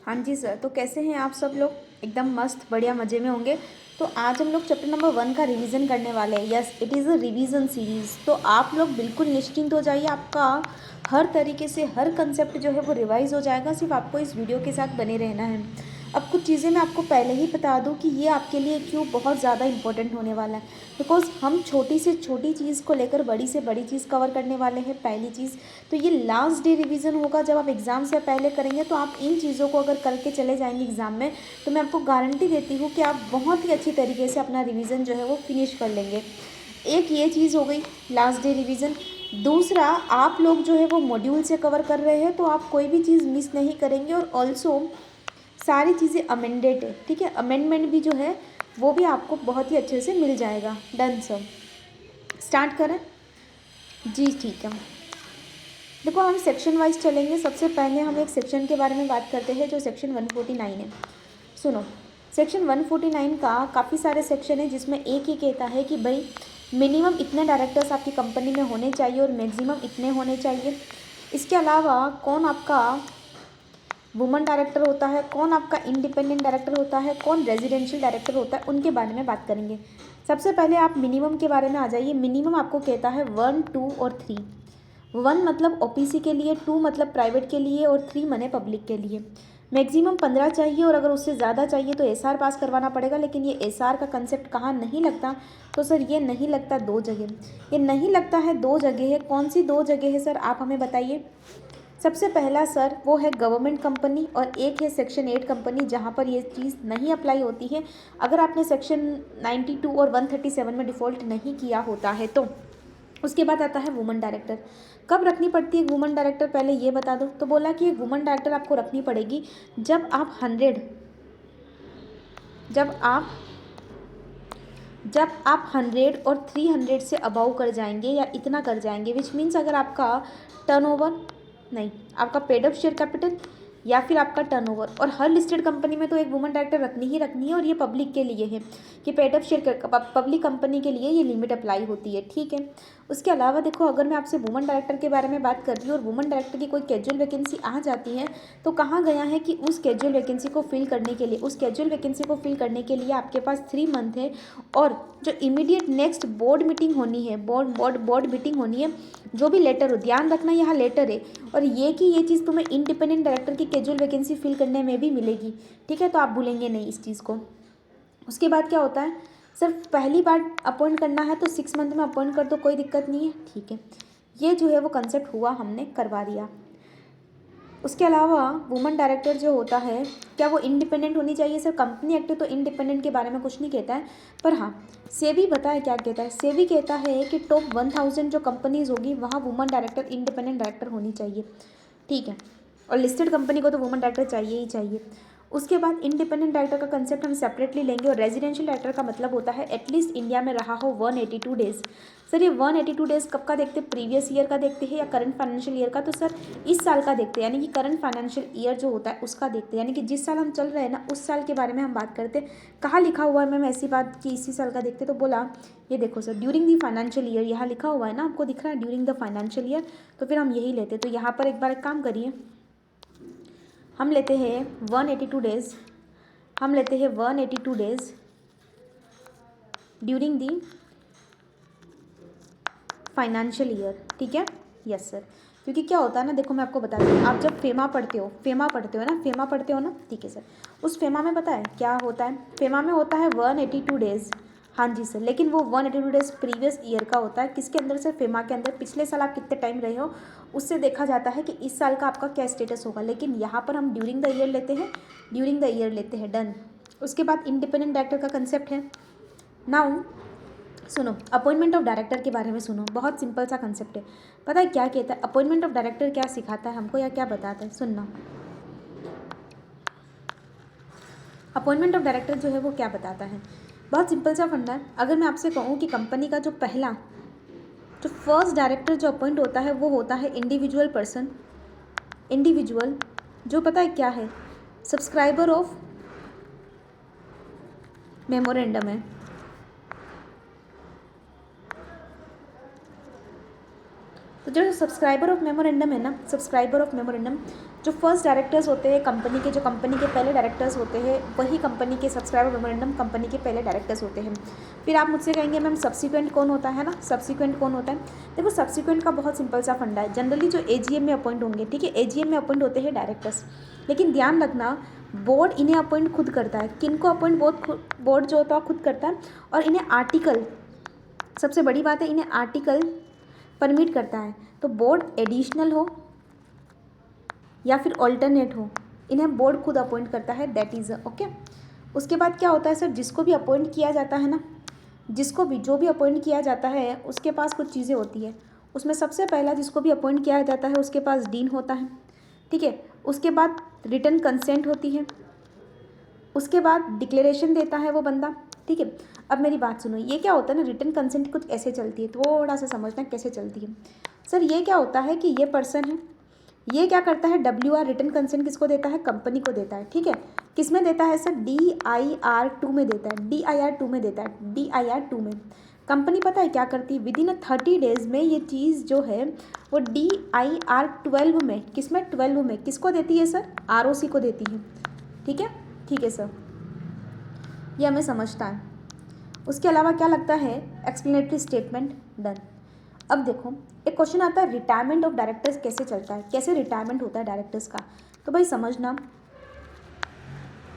हाँ जी सर, तो कैसे हैं आप सब लोग? एकदम मस्त बढ़िया मज़े में होंगे। तो आज हम लोग चैप्टर नंबर 1 का रिवीजन करने वाले हैं। Yes, it is a revision series. तो आप लोग बिल्कुल निश्चिंत हो जाइए, आपका हर तरीके से हर कंसेप्ट जो है वो रिवाइज हो जाएगा। सिर्फ आपको इस वीडियो के साथ बने रहना है। अब कुछ चीज़ें मैं आपको पहले ही बता दूं कि ये आपके लिए क्यों बहुत ज़्यादा इंपॉर्टेंट होने वाला है। बिकॉज हम छोटी से छोटी चीज़ को लेकर बड़ी से बड़ी चीज़ कवर करने वाले हैं। पहली चीज़ तो ये लास्ट डे रिवीजन होगा, जब आप एग्ज़ाम से पहले करेंगे। तो आप इन चीज़ों को अगर करके चले जाएंगे एग्ज़ाम में, तो मैं आपको गारंटी देती हूँ कि आप बहुत ही अच्छी तरीके से अपना रिवीजन जो है वो फिनिश कर लेंगे। एक ये चीज़ हो गई लास्ट डे रिवीजन। दूसरा, आप लोग जो है वो मॉड्यूल से कवर कर रहे हैं, तो आप कोई भी चीज़ मिस नहीं करेंगे। और ऑल्सो सारी चीज़ें अमेंडेड है, ठीक है। अमेंडमेंट भी जो है वो भी आपको बहुत ही अच्छे से मिल जाएगा। डन सर, स्टार्ट करें? जी ठीक है। देखो, हम सेक्शन वाइज चलेंगे। सबसे पहले हम एक सेक्शन के बारे में बात करते हैं जो सेक्शन 149 है। सुनो, सेक्शन 149 का काफ़ी सारे सेक्शन है, जिसमें एक ही कहता है कि भाई मिनिमम इतने डायरेक्टर्स आपकी कंपनी में होने चाहिए और मैक्सिमम इतने होने चाहिए। इसके अलावा कौन आपका वुमन डायरेक्टर होता है, कौन आपका इंडिपेंडेंट डायरेक्टर होता है, कौन रेजिडेंशियल डायरेक्टर होता है, उनके बारे में बात करेंगे। सबसे पहले आप मिनिमम के बारे में आ जाइए। मिनिमम आपको कहता है 1, 2 और 3। 1 मतलब ओपीसी के लिए, 2 मतलब प्राइवेट के लिए और 3 मने पब्लिक के लिए। मैक्सिमम 15 चाहिए, और अगर उससे ज़्यादा चाहिए तो एसआर पास करवाना पड़ेगा। लेकिन ये एसआर का कंसेप्ट कहाँ नहीं लगता? तो सर ये नहीं लगता दो जगह। ये नहीं लगता है दो जगह है। कौन सी दो जगह है सर, आप हमें बताइए। सबसे पहला सर वो है गवर्नमेंट कंपनी, और एक है सेक्शन 8 कंपनी, जहाँ पर ये चीज़ नहीं अप्लाई होती है। अगर आपने सेक्शन 92 और 137 में डिफ़ॉल्ट नहीं किया होता है तो। उसके बाद आता है वुमन डायरेक्टर। कब रखनी पड़ती है वुमन डायरेक्टर, पहले ये बता दो। तो बोला कि वुमन डायरेक्टर आपको रखनी पड़ेगी जब आप 100 और 300 से अबाउ कर जाएंगे या इतना कर जाएंगे। विच मीन्स अगर आपका टर्नओवर नहीं, आपका पेड अप शेयर कैपिटल या फिर आपका टर्नओवर। और हर लिस्टेड कंपनी में तो एक वुमन डायरेक्टर रखनी ही रखनी है, और ये पब्लिक के लिए है कि paid up share public company के लिए ये लिमिट अप्लाई होती है, ठीक है। उसके अलावा देखो, अगर मैं आपसे वुमन डायरेक्टर के बारे में बात कर रही हूँ और वुमन डायरेक्टर की कोई कैजुअल वैकेंसी आ जाती है, तो कहाँ गया है कि उस कैजुअल वैकेंसी को फिल करने के लिए, उस कैजुअल वैकेंसी को फिल करने के लिए आपके पास 3 मंथ है। और जो इमीडिएट नेक्स्ट बोर्ड मीटिंग होनी है, बोर्ड मीटिंग होनी है, जो भी लेटर हो, ध्यान रखना यहाँ लेटर है, और ये कि ये चीज़ तुम्हें इंडिपेंडेंट डायरेक्टर की कैजुअल वैकेंसी फिल करने में भी मिलेगी, ठीक है। तो आप भूलेंगे नहीं इस चीज़ को। उसके बाद क्या होता है सर, पहली बार अपॉइंट करना है तो 6 मंथ में अपॉइंट कर दो, कोई दिक्कत नहीं है, ठीक है। ये जो है वो कंसेप्ट हुआ, हमने करवा दिया। उसके अलावा वुमन डायरेक्टर जो होता है, क्या वो इंडिपेंडेंट होनी चाहिए सर? कंपनी एक्ट तो इंडिपेंडेंट के बारे में कुछ नहीं कहता है, पर हाँ सेबी बताए क्या कहता है। सेबी कहता है कि टॉप 1000 जो कंपनीज होगी वहाँ वुमन डायरेक्टर इंडिपेंडेंट डायरेक्टर होनी चाहिए, ठीक है। और लिस्टेड कंपनी को तो वुमन डायरेक्टर चाहिए ही चाहिए। उसके बाद इंडिपेंडेंट डायरेक्टर का कंसेप्ट हम सेपरेटली लेंगे। और रेजिडेंशियल डायरेक्टर का मतलब होता है एटलीस्ट इंडिया में रहा हो 182 डेज़। सर ये 182 डेज़ कब का देखते हैं? प्रीवियस ईयर का देखते हैं या करंट फाइनेंशियल ईयर का? तो सर इस साल का देखते हैं, यानी कि करंट फाइनेंशियल ईयर जो होता है उसका देखते हैं, यानी कि जिस साल हम चल रहे हैं ना उस साल के बारे में हम बात करते हैं। कहाँ लिखा हुआ है मैम ऐसी बात कि इसी साल का देखते? तो बोला ये देखो sir, during the financial year, यहाँ लिखा हुआ है ना, आपको दिख रहा है ड्यूरिंग द फाइनेंशियल ईयर, तो फिर हम यही लेते। तो यहाँ पर एक बार एक काम करिए, हम लेते हैं 182 डेज़, हम लेते हैं 182 days during the financial year, ठीक है। यस सर, क्योंकि क्या होता है ना, देखो मैं आपको बताती हूँ, आप जब फेमा पढ़ते हो ना, ठीक है सर। उस फेमा में पता है क्या होता है? फेमा में होता है 182 डेज़। हाँ जी सर, लेकिन वो 182 डेज़ प्रीवियस ईयर का होता है। किसके अंदर से? फेमा के अंदर। पिछले साल आप कितने टाइम रहे हो उससे देखा जाता है कि इस साल का आपका क्या स्टेटस होगा। लेकिन यहाँ पर हम ड्यूरिंग द ईयर लेते हैं, ड्यूरिंग द ईयर लेते हैं। डन। उसके बाद इंडिपेंडेंट डायरेक्टर का कंसेप्ट है। नाउ सुनो, अपॉइंटमेंट ऑफ डायरेक्टर के बारे में सुनो, बहुत सिंपल सा कंसेप्ट है। पता है क्या कहता है अपॉइंटमेंट ऑफ डायरेक्टर? क्या सिखाता है हमको या क्या बताता है? सुनना, अपॉइंटमेंट ऑफ डायरेक्टर जो है वो क्या बताता है? बहुत सिंपल सा फंडा है। अगर मैं आपसे कहूँ कि कंपनी का जो फर्स्ट डायरेक्टर जो अपॉइंट होता है वो होता है इंडिविजुअल पर्सन, इंडिविजुअल जो पता है क्या है, सब्सक्राइबर ऑफ मेमोरेंडम है। तो जो सब्सक्राइबर ऑफ मेमोरेंडम है ना, सब्सक्राइबर ऑफ मेमोरेंडम, जो फर्स्ट डायरेक्टर्स होते हैं कंपनी के, जो कंपनी के पहले डायरेक्टर्स होते हैं, वही कंपनी के सब्सक्राइबर मेमोरेंडम कंपनी के पहले डायरेक्टर्स होते हैं। फिर आप मुझसे कहेंगे मैम सब्सिक्वेंट कौन होता है ना, सब्सिक्वेंट कौन होता है? देखो सब्सिक्वेंट का बहुत सिंपल सा फंडा है। जनरली जो एजीएम में अपॉइंट होंगे, ठीक है, एजीएम में अपॉइंट होते हैं डायरेक्टर्स, लेकिन ध्यान रखना बोर्ड इन्हें अपॉइंट खुद करता है। किन को अपॉइंट? बोर्ड जो होता है खुद करता है, और इन्हें आर्टिकल, सबसे बड़ी बात है, इन्हें आर्टिकल परमिट करता है। तो बोर्ड एडिशनल हो या फिर ऑल्टरनेट हो, इन्हें बोर्ड खुद अपॉइंट करता है, दैट इज़ ओके। उसके बाद क्या होता है सर, जिसको भी अपॉइंट किया जाता है ना, जिसको भी जो भी अपॉइंट किया जाता है उसके पास कुछ चीज़ें होती है। उसमें सबसे पहला जिसको भी अपॉइंट किया जाता है उसके पास डीन होता है, ठीक है। उसके बाद रिटन कंसेंट होती है, उसके बाद डिक्लेरेशन देता है वो बंदा, ठीक है। अब मेरी बात सुनो, ये क्या होता है ना, रिटन कंसेंट कुछ ऐसे चलती है, थोड़ा सा समझना कैसे चलती है। सर ये क्या होता है कि ये पर्सन है, ये क्या करता है, WR रिटन कंसेंट किसको देता है, कंपनी को देता है, ठीक है। किस में देता है सर, DIR2 में देता है, DIR2 में देता है, DIR2 में। कंपनी पता है क्या करती है, विदिन 30 डेज़ में ये चीज़ जो है वो DIR12 में, किस में, 12 में किसको देती है सर, ROC को देती है, ठीक है। ठीक है सर, ये हमें समझता है। उसके अलावा क्या लगता है, एक्सप्लेनेटरी स्टेटमेंट डन। अब देखो एक क्वेश्चन आता है, रिटायरमेंट ऑफ डायरेक्टर्स कैसे चलता है, कैसे रिटायरमेंट होता है डायरेक्टर्स का। तो भाई समझना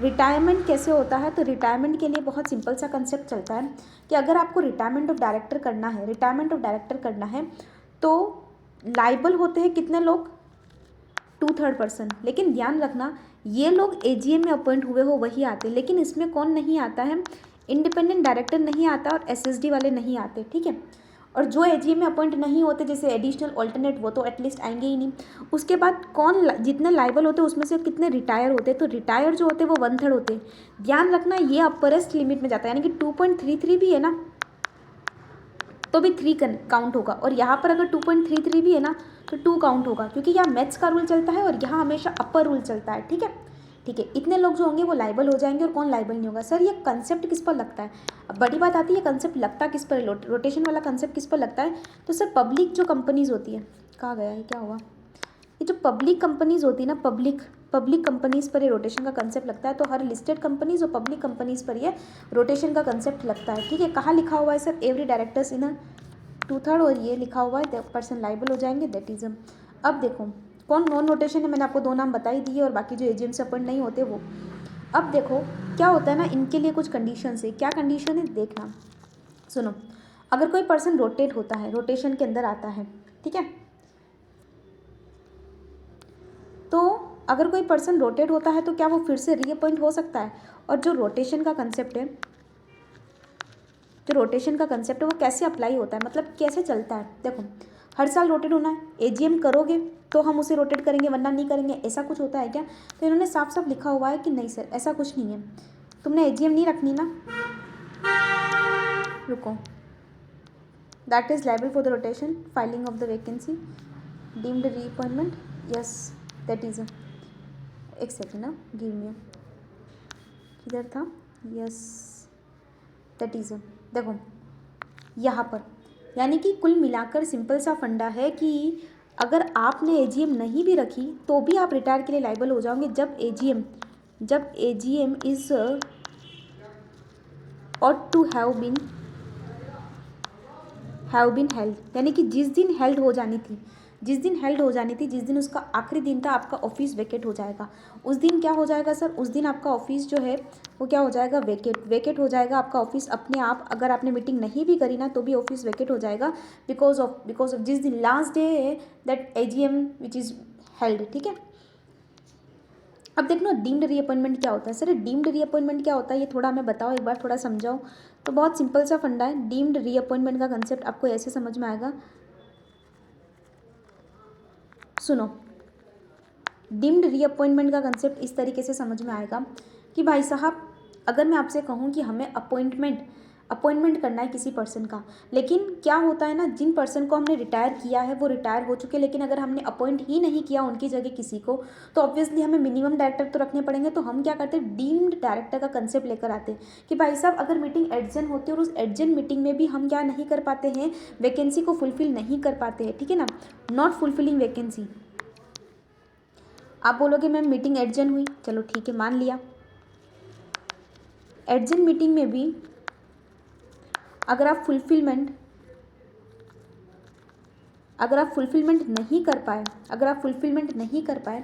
रिटायरमेंट कैसे होता है। तो रिटायरमेंट के लिए बहुत सिंपल सा कंसेप्ट चलता है कि अगर आपको रिटायरमेंट ऑफ डायरेक्टर करना है, रिटायरमेंट ऑफ डायरेक्टर करना है, तो लाइबल होते हैं कितने लोग, 2/3 पर्सन। लेकिन ध्यान रखना ये लोग एजीएम में अपॉइंट हुए हो वही आते, लेकिन इसमें कौन नहीं आता है, इंडिपेंडेंट डायरेक्टर नहीं आता और एसएसडी वाले नहीं आते, ठीक है। और जो एजीएम में अपॉइंट नहीं होते जैसे एडिशनल ऑल्टरनेट, वो तो एटलीस्ट आएंगे ही नहीं। उसके बाद कौन, जितने लाइबल होते हैं उसमें से कितने रिटायर होते हैं, तो रिटायर जो होते हैं वो 1/3 होते हैं। ध्यान रखना ये अपरेस्ट लिमिट में जाता है, यानी कि 2.33 भी है ना तो भी 3 काउंट होगा, और यहाँ पर अगर 2.33 भी है ना तो 2 काउंट होगा, क्योंकि यहाँ मैथ्स का रूल चलता है और यहाँ हमेशा अपर रूल चलता है, ठीक है। ठीक है, इतने लोग जो होंगे वो लाइबल हो जाएंगे और कौन लाइबल नहीं होगा। सर ये कंसेप्ट किस पर लगता है, अब बड़ी बात आती है कंसेप्ट लगता किस पर, रोटेशन वाला कंसेप्ट किस पर लगता है। तो सर पब्लिक जो कंपनीज होती है, कहाँ गया है, क्या हुआ, ये जो पब्लिक कंपनीज होती है ना, पब्लिक कंपनीज पर ये रोटेशन का कंसेप्ट लगता है। तो हर लिस्टेड कंपनीज और पब्लिक कंपनीज पर ये रोटेशन का कंसेप्ट लगता है, ठीक है। कहाँ लिखा हुआ है सर, एवरी डायरेक्टर्स इन 2/3, और ये लिखा हुआ है पर्सन लाइबल हो जाएंगे, दैट इज। अब देखो कौन नॉन रोटेशन है, मैंने आपको 2 नाम बता ही दिए, और बाकी जो एजीएम से अपॉइंट नहीं होते वो। अब देखो क्या होता है ना, इनके लिए कुछ कंडीशन है। क्या कंडीशन है देखना, सुनो। अगर कोई पर्सन रोटेट होता है, रोटेशन के अंदर आता है, ठीक है, तो अगर कोई पर्सन रोटेट होता है तो क्या वो फिर से रीअपॉइंट हो सकता है। और जो रोटेशन का कंसेप्ट है, जो रोटेशन का कंसेप्ट है वो कैसे अप्लाई होता है, मतलब कैसे चलता है। देखो हर साल रोटेट होना है, एजीएम करोगे तो हम उसे रोटेट करेंगे वरना नहीं करेंगे, ऐसा कुछ होता है क्या। तो इन्होंने साफ साफ लिखा हुआ है कि नहीं सर ऐसा कुछ नहीं है, तुमने एजीएम नहीं रखनी ना, रुको, that is liable for the rotation, filing of the vacancy, deemed reappointment, yes that is. एक सेकेंड ना, गिव मी, किधर था, यस दैट इज़। देखो यहाँ पर यानी कि कुल मिलाकर सिंपल सा फंडा है कि अगर आपने एजीएम नहीं भी रखी तो भी आप रिटायर के लिए लाइबल हो जाओगे जब AGM is ought to have been held, यानी कि जिस दिन हेल्ड हो जानी थी, जिस दिन उसका आखिरी दिन था, आपका ऑफिस वेकेट हो जाएगा। उस दिन क्या हो जाएगा सर, उस दिन आपका ऑफिस जो है वो क्या हो जाएगा, वेकेट हो जाएगा आपका ऑफिस अपने आप। अगर आपने मीटिंग नहीं भी करी ना तो भी ऑफिस वेकेट हो जाएगा, बिकॉज ऑफ जिस दिन लास्ट डे है that AGM which is held, ठीक है। अब देखो डीम्ड रीअपॉइंटमेंट क्या होता है। सर डीम्ड रीअपॉइंटमेंट क्या होता है ये थोड़ा हमें बताओ, एक बार थोड़ा समझाओ। तो बहुत सिंपल सा फंडा है, डीम्ड रीअपॉइंटमेंट का कंसेप्ट आपको ऐसे समझ में आएगा, सुनो। डीम्ड रीअपॉइंटमेंट का कंसेप्ट इस तरीके से समझ में आएगा कि भाई साहब अगर मैं आपसे कहूँ कि हमें अपॉइंटमेंट करना है किसी पर्सन का, लेकिन क्या होता है ना, जिन पर्सन को हमने रिटायर किया है वो रिटायर हो चुके, लेकिन अगर हमने अपॉइंट ही नहीं किया उनकी जगह किसी को तो ऑब्वियसली हमें मिनिमम डायरेक्टर तो रखने पड़ेंगे। तो हम क्या करते हैं, डीम्ड डायरेक्टर का कंसेप्ट लेकर आते हैं कि भाई साहब अगर मीटिंग एडजन होती है और उस एडजन मीटिंग में भी हम क्या नहीं कर पाते हैं, वैकेंसी को फुलफिल नहीं कर पाते हैं, ठीक है ना, नॉट फुलफिलिंग वैकेंसी। आप बोलोगे मैम मीटिंग एडजन हुई, चलो ठीक है मान लिया। एडजन मीटिंग में भी अगर आप फुलफिलमेंट नहीं कर पाए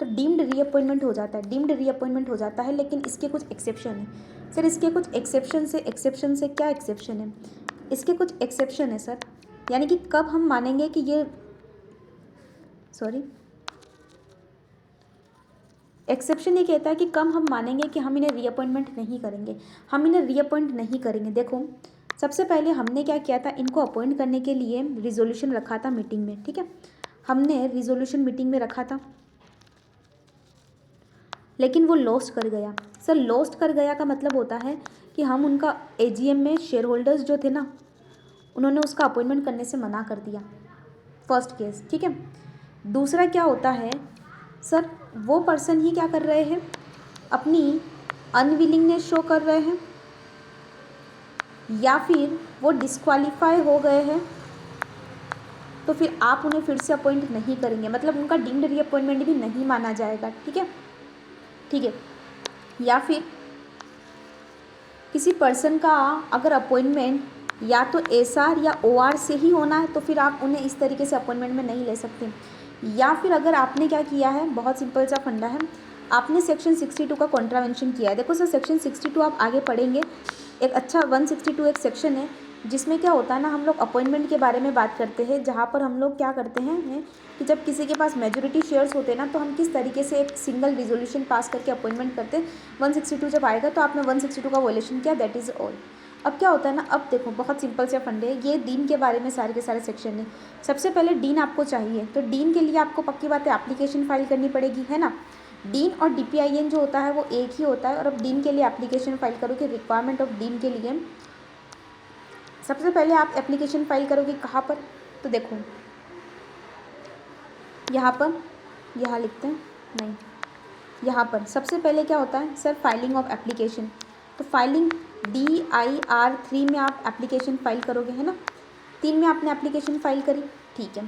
तो डीम्ड रीअपॉइंटमेंट हो जाता है। लेकिन इसके कुछ एक्सेप्शन हैं सर, इसके कुछ एक्सेप्शन से क्या एक्सेप्शन है, इसके कुछ एक्सेप्शन है सर। यानी कि कब हम मानेंगे कि ये एक्सेप्शन ये कहता है कि कब हम मानेंगे कि हम इन्हें रीअपॉइंटमेंट नहीं करेंगे। देखो सबसे पहले हमने क्या किया था, इनको अपॉइंट करने के लिए रिजोल्यूशन रखा था मीटिंग में, ठीक है, हमने रिजोल्यूशन मीटिंग में रखा था, लेकिन वो लॉस्ट कर गया। सर लॉस्ट कर गया का मतलब होता है कि हम उनका एजीएम में शेयर होल्डर्स जो थे ना, उन्होंने उसका अपॉइंटमेंट करने से मना कर दिया, फर्स्ट केस, ठीक है। दूसरा क्या होता है सर, वो पर्सन ही क्या कर रहे हैं, अपनी अनविलिंगनेस शो कर रहे हैं, या फिर वो डिस्क्वालीफाई हो गए हैं, तो फिर आप उन्हें फिर से अपॉइंट नहीं करेंगे, मतलब उनका डीम्ड रीअपॉइंटमेंट भी नहीं माना जाएगा, ठीक है। या फिर किसी पर्सन का अगर अपॉइंटमेंट या तो एसआर या ओआर से ही होना है, तो फिर आप उन्हें इस तरीके से अपॉइंटमेंट में नहीं ले सकते। या फिर अगर आपने क्या किया है, बहुत सिंपल सा फंडा है, आपने सेक्शन 62 का कॉन्ट्रावेंशन किया है। देखो सर सेक्शन 62 आप आगे पढ़ेंगे, एक अच्छा 162 एक सेक्शन है जिसमें क्या होता है ना, हम लोग अपॉइंटमेंट के बारे में बात करते हैं, जहाँ पर हम लोग क्या करते हैं कि जब किसी के पास मेजॉरिटी शेयर्स होते हैं ना, तो हम किस तरीके से एक सिंगल रिजोल्यूशन पास करके अपॉइंटमेंट करते हैं। 162 जब आएगा तो आपने 162 का वॉयलेशन किया, दैट इज़ ऑल। अब क्या होता है ना, अब देखो बहुत सिंपल से फंडे है, ये डीन के बारे में सारे के सारे सेक्शन है। सबसे पहले डीन आपको चाहिए, तो डीन के लिए आपको पक्की बात है एप्लीकेशन फाइल करनी पड़ेगी, है ना। डीन और डीपीआईएन जो होता है वो एक ही होता है। और अब डीन के लिए एप्लीकेशन फाइल करोगे, रिक्वायरमेंट ऑफ डीन के लिए सबसे पहले आप एप्लीकेशन फाइल करोगे कहाँ पर, तो देखो यहाँ पर, यहाँ लिखते हैं नहीं, यहाँ पर सबसे पहले क्या होता है सर, फाइलिंग ऑफ एप्लीकेशन। तो फाइलिंग DIR3 में आप एप्लीकेशन फाइल करोगे, है ना। 3 में आपने एप्लीकेशन फाइल करी, ठीक है।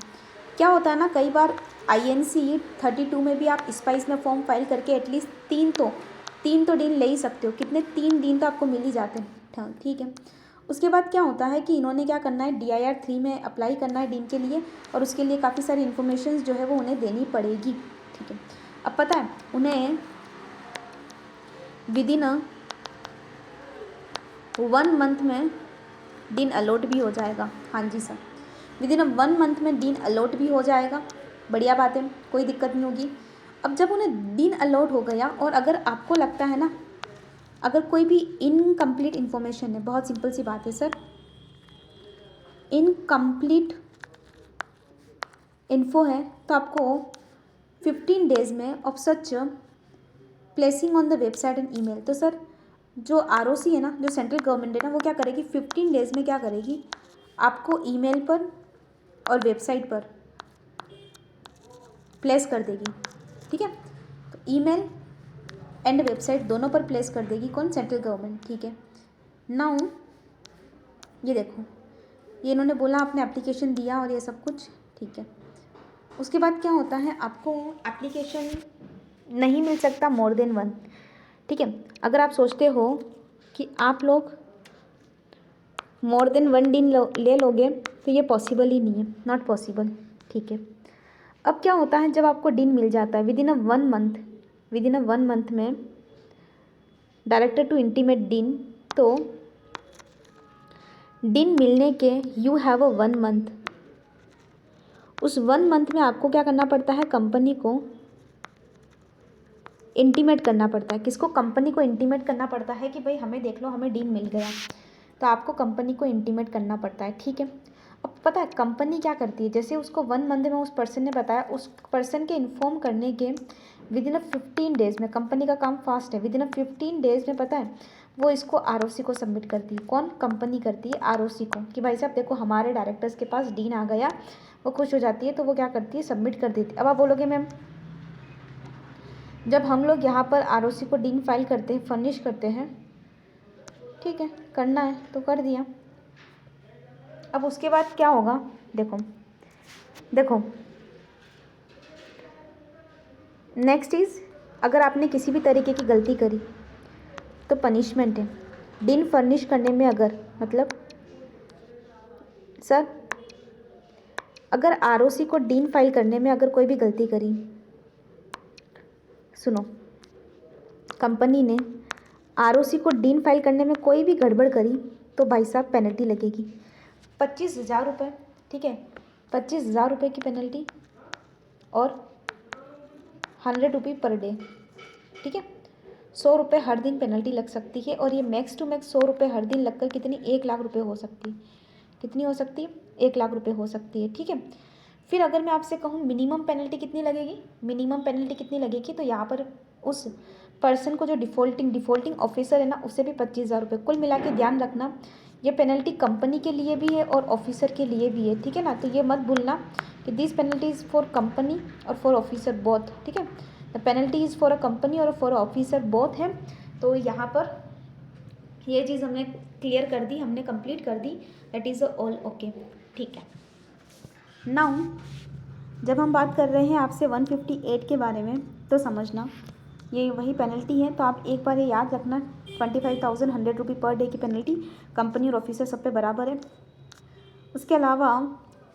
क्या होता है ना, कई बार INC 32 में भी आप स्पाइस में फॉर्म फाइल करके एटलीस्ट 3 तो दिन ले ही सकते हो, कितने 3 दिन तो आपको मिल ही जाते हैं, ठीक है। उसके बाद क्या होता है कि इन्होंने क्या करना है, DIR3 में अप्लाई करना है डीन के लिए, और उसके लिए काफ़ी सारी इन्फॉर्मेशन जो है वो उन्हें देनी पड़ेगी, ठीक है। अब पता है उन्हें विदिन 1 मंथ में डीन अलॉट भी हो जाएगा। हाँ जी सर, विदिन 1 मंथ में डीन अलॉट भी हो जाएगा, बढ़िया बात है, कोई दिक्कत नहीं होगी। अब जब उन्हें डीन अलॉट हो गया, और अगर आपको लगता है ना, अगर कोई भी इनकम्प्लीट इन्फॉर्मेशन है, बहुत सिंपल सी बात है सर, इनकम्प्लीट इन्फो है, तो आपको 15 डेज़ में of such placing on the website and email. तो सर जो ROC है ना, जो सेंट्रल गवर्नमेंट है ना, वो क्या करेगी 15 डेज़ में क्या करेगी, आपको ईमेल पर और वेबसाइट पर प्लेस कर देगी, ठीक है। तो ईमेल एंड वेबसाइट दोनों पर प्लेस कर देगी कौन, सेंट्रल गवर्नमेंट, ठीक है। नाउ ये देखो, ये इन्होंने बोला आपने एप्लीकेशन दिया और ये सब कुछ, ठीक है। उसके बाद क्या होता है, आपको एप्लीकेशन नहीं मिल सकता मोर देन 1, ठीक है। अगर आप सोचते हो कि आप लोग मोर देन 1 दिन ले लोगे, तो ये पॉसिबल ही नहीं है, नॉट पॉसिबल, ठीक है। अब क्या होता है, जब आपको डीन मिल जाता है विदिन अ 1 मंथ में डायरेक्टर टू इंटीमेट डीन, तो डीन मिलने के यू हैव अ 1 मंथ, उस 1 मंथ में आपको क्या करना पड़ता है, कंपनी को इंटीमेट करना पड़ता है। किसको, कंपनी को इंटीमेट करना पड़ता है कि भाई हमें देख लो, हमें डीन मिल गया, तो आपको कंपनी को इंटीमेट करना पड़ता है, ठीक है। अब पता है कंपनी क्या करती है, जैसे उसको 1 मंथ में उस पर्सन ने बताया, उस पर्सन के इन्फॉर्म करने के विदिन 15 डेज़ में, कंपनी का काम फास्ट है, विदिन 15 डेज़ में पता है वो इसको ROC को सबमिट करती है। कौन, कंपनी करती है ROC को, कि भाई साहब देखो हमारे डायरेक्टर्स के पास डीन आ गया, वो खुश हो जाती है, तो वो क्या करती है, सबमिट कर देती है। अब आप बोलोगे मैम जब हम लोग यहाँ पर ROC को डीन फाइल करते हैं, फर्निश करते हैं, ठीक है, करना है तो कर दिया। अब उसके बाद क्या होगा, देखो नेक्स्ट इज़, अगर आपने किसी भी तरीके की गलती करी तो पनिशमेंट है। डीन फर्निश करने में अगर, मतलब सर, अगर आरओसी को डीन फाइल करने में अगर कोई भी गलती करी, सुनो, कंपनी ने आरओसी को डीन फाइल करने में कोई भी गड़बड़ करी तो भाई साहब पेनल्टी लगेगी 25,000 रुपये, ठीक है, 25,000 रुपये की पेनल्टी और 100 रुपये पर डे, ठीक है, 100 रुपये हर दिन पेनल्टी लग सकती है। और ये मैक्स टू मैक्स 100 रुपये हर दिन लगकर कितनी, 1 लाख रुपये हो सकती है। कितनी हो सकती है? 1 लाख रुपये हो सकती है, ठीक है। फिर अगर मैं आपसे कहूँ मिनिमम पेनल्टी कितनी लगेगी, मिनिमम पेनल्टी कितनी लगेगी, तो यहाँ पर उस पर्सन को जो डिफ़ॉल्टिंग ऑफिसर है ना, उससे भी 25,000 रुपये। कुल मिला के ध्यान रखना, ये पेनल्टी कंपनी के लिए भी है और ऑफिसर के लिए भी है, ठीक है ना। तो ये मत भूलना कि this penalty is for company और फॉर ऑफिसर बोथ, ठीक है। The penalty is for a company और फॉर ऑफिसर बोथ है। तो यहाँ पर ये चीज़ हमने क्लियर कर दी, हमने कंप्लीट कर दी, दैट इज़ ऑल ओके, ठीक है। नाउ जब हम बात कर रहे हैं आपसे 158 के बारे में, तो समझना ये वही पेनल्टी है। तो आप एक बार ये याद रखना, 25,000 100 रुपये पर डे की पेनल्टी कंपनी और ऑफिसर सब पे बराबर है। उसके अलावा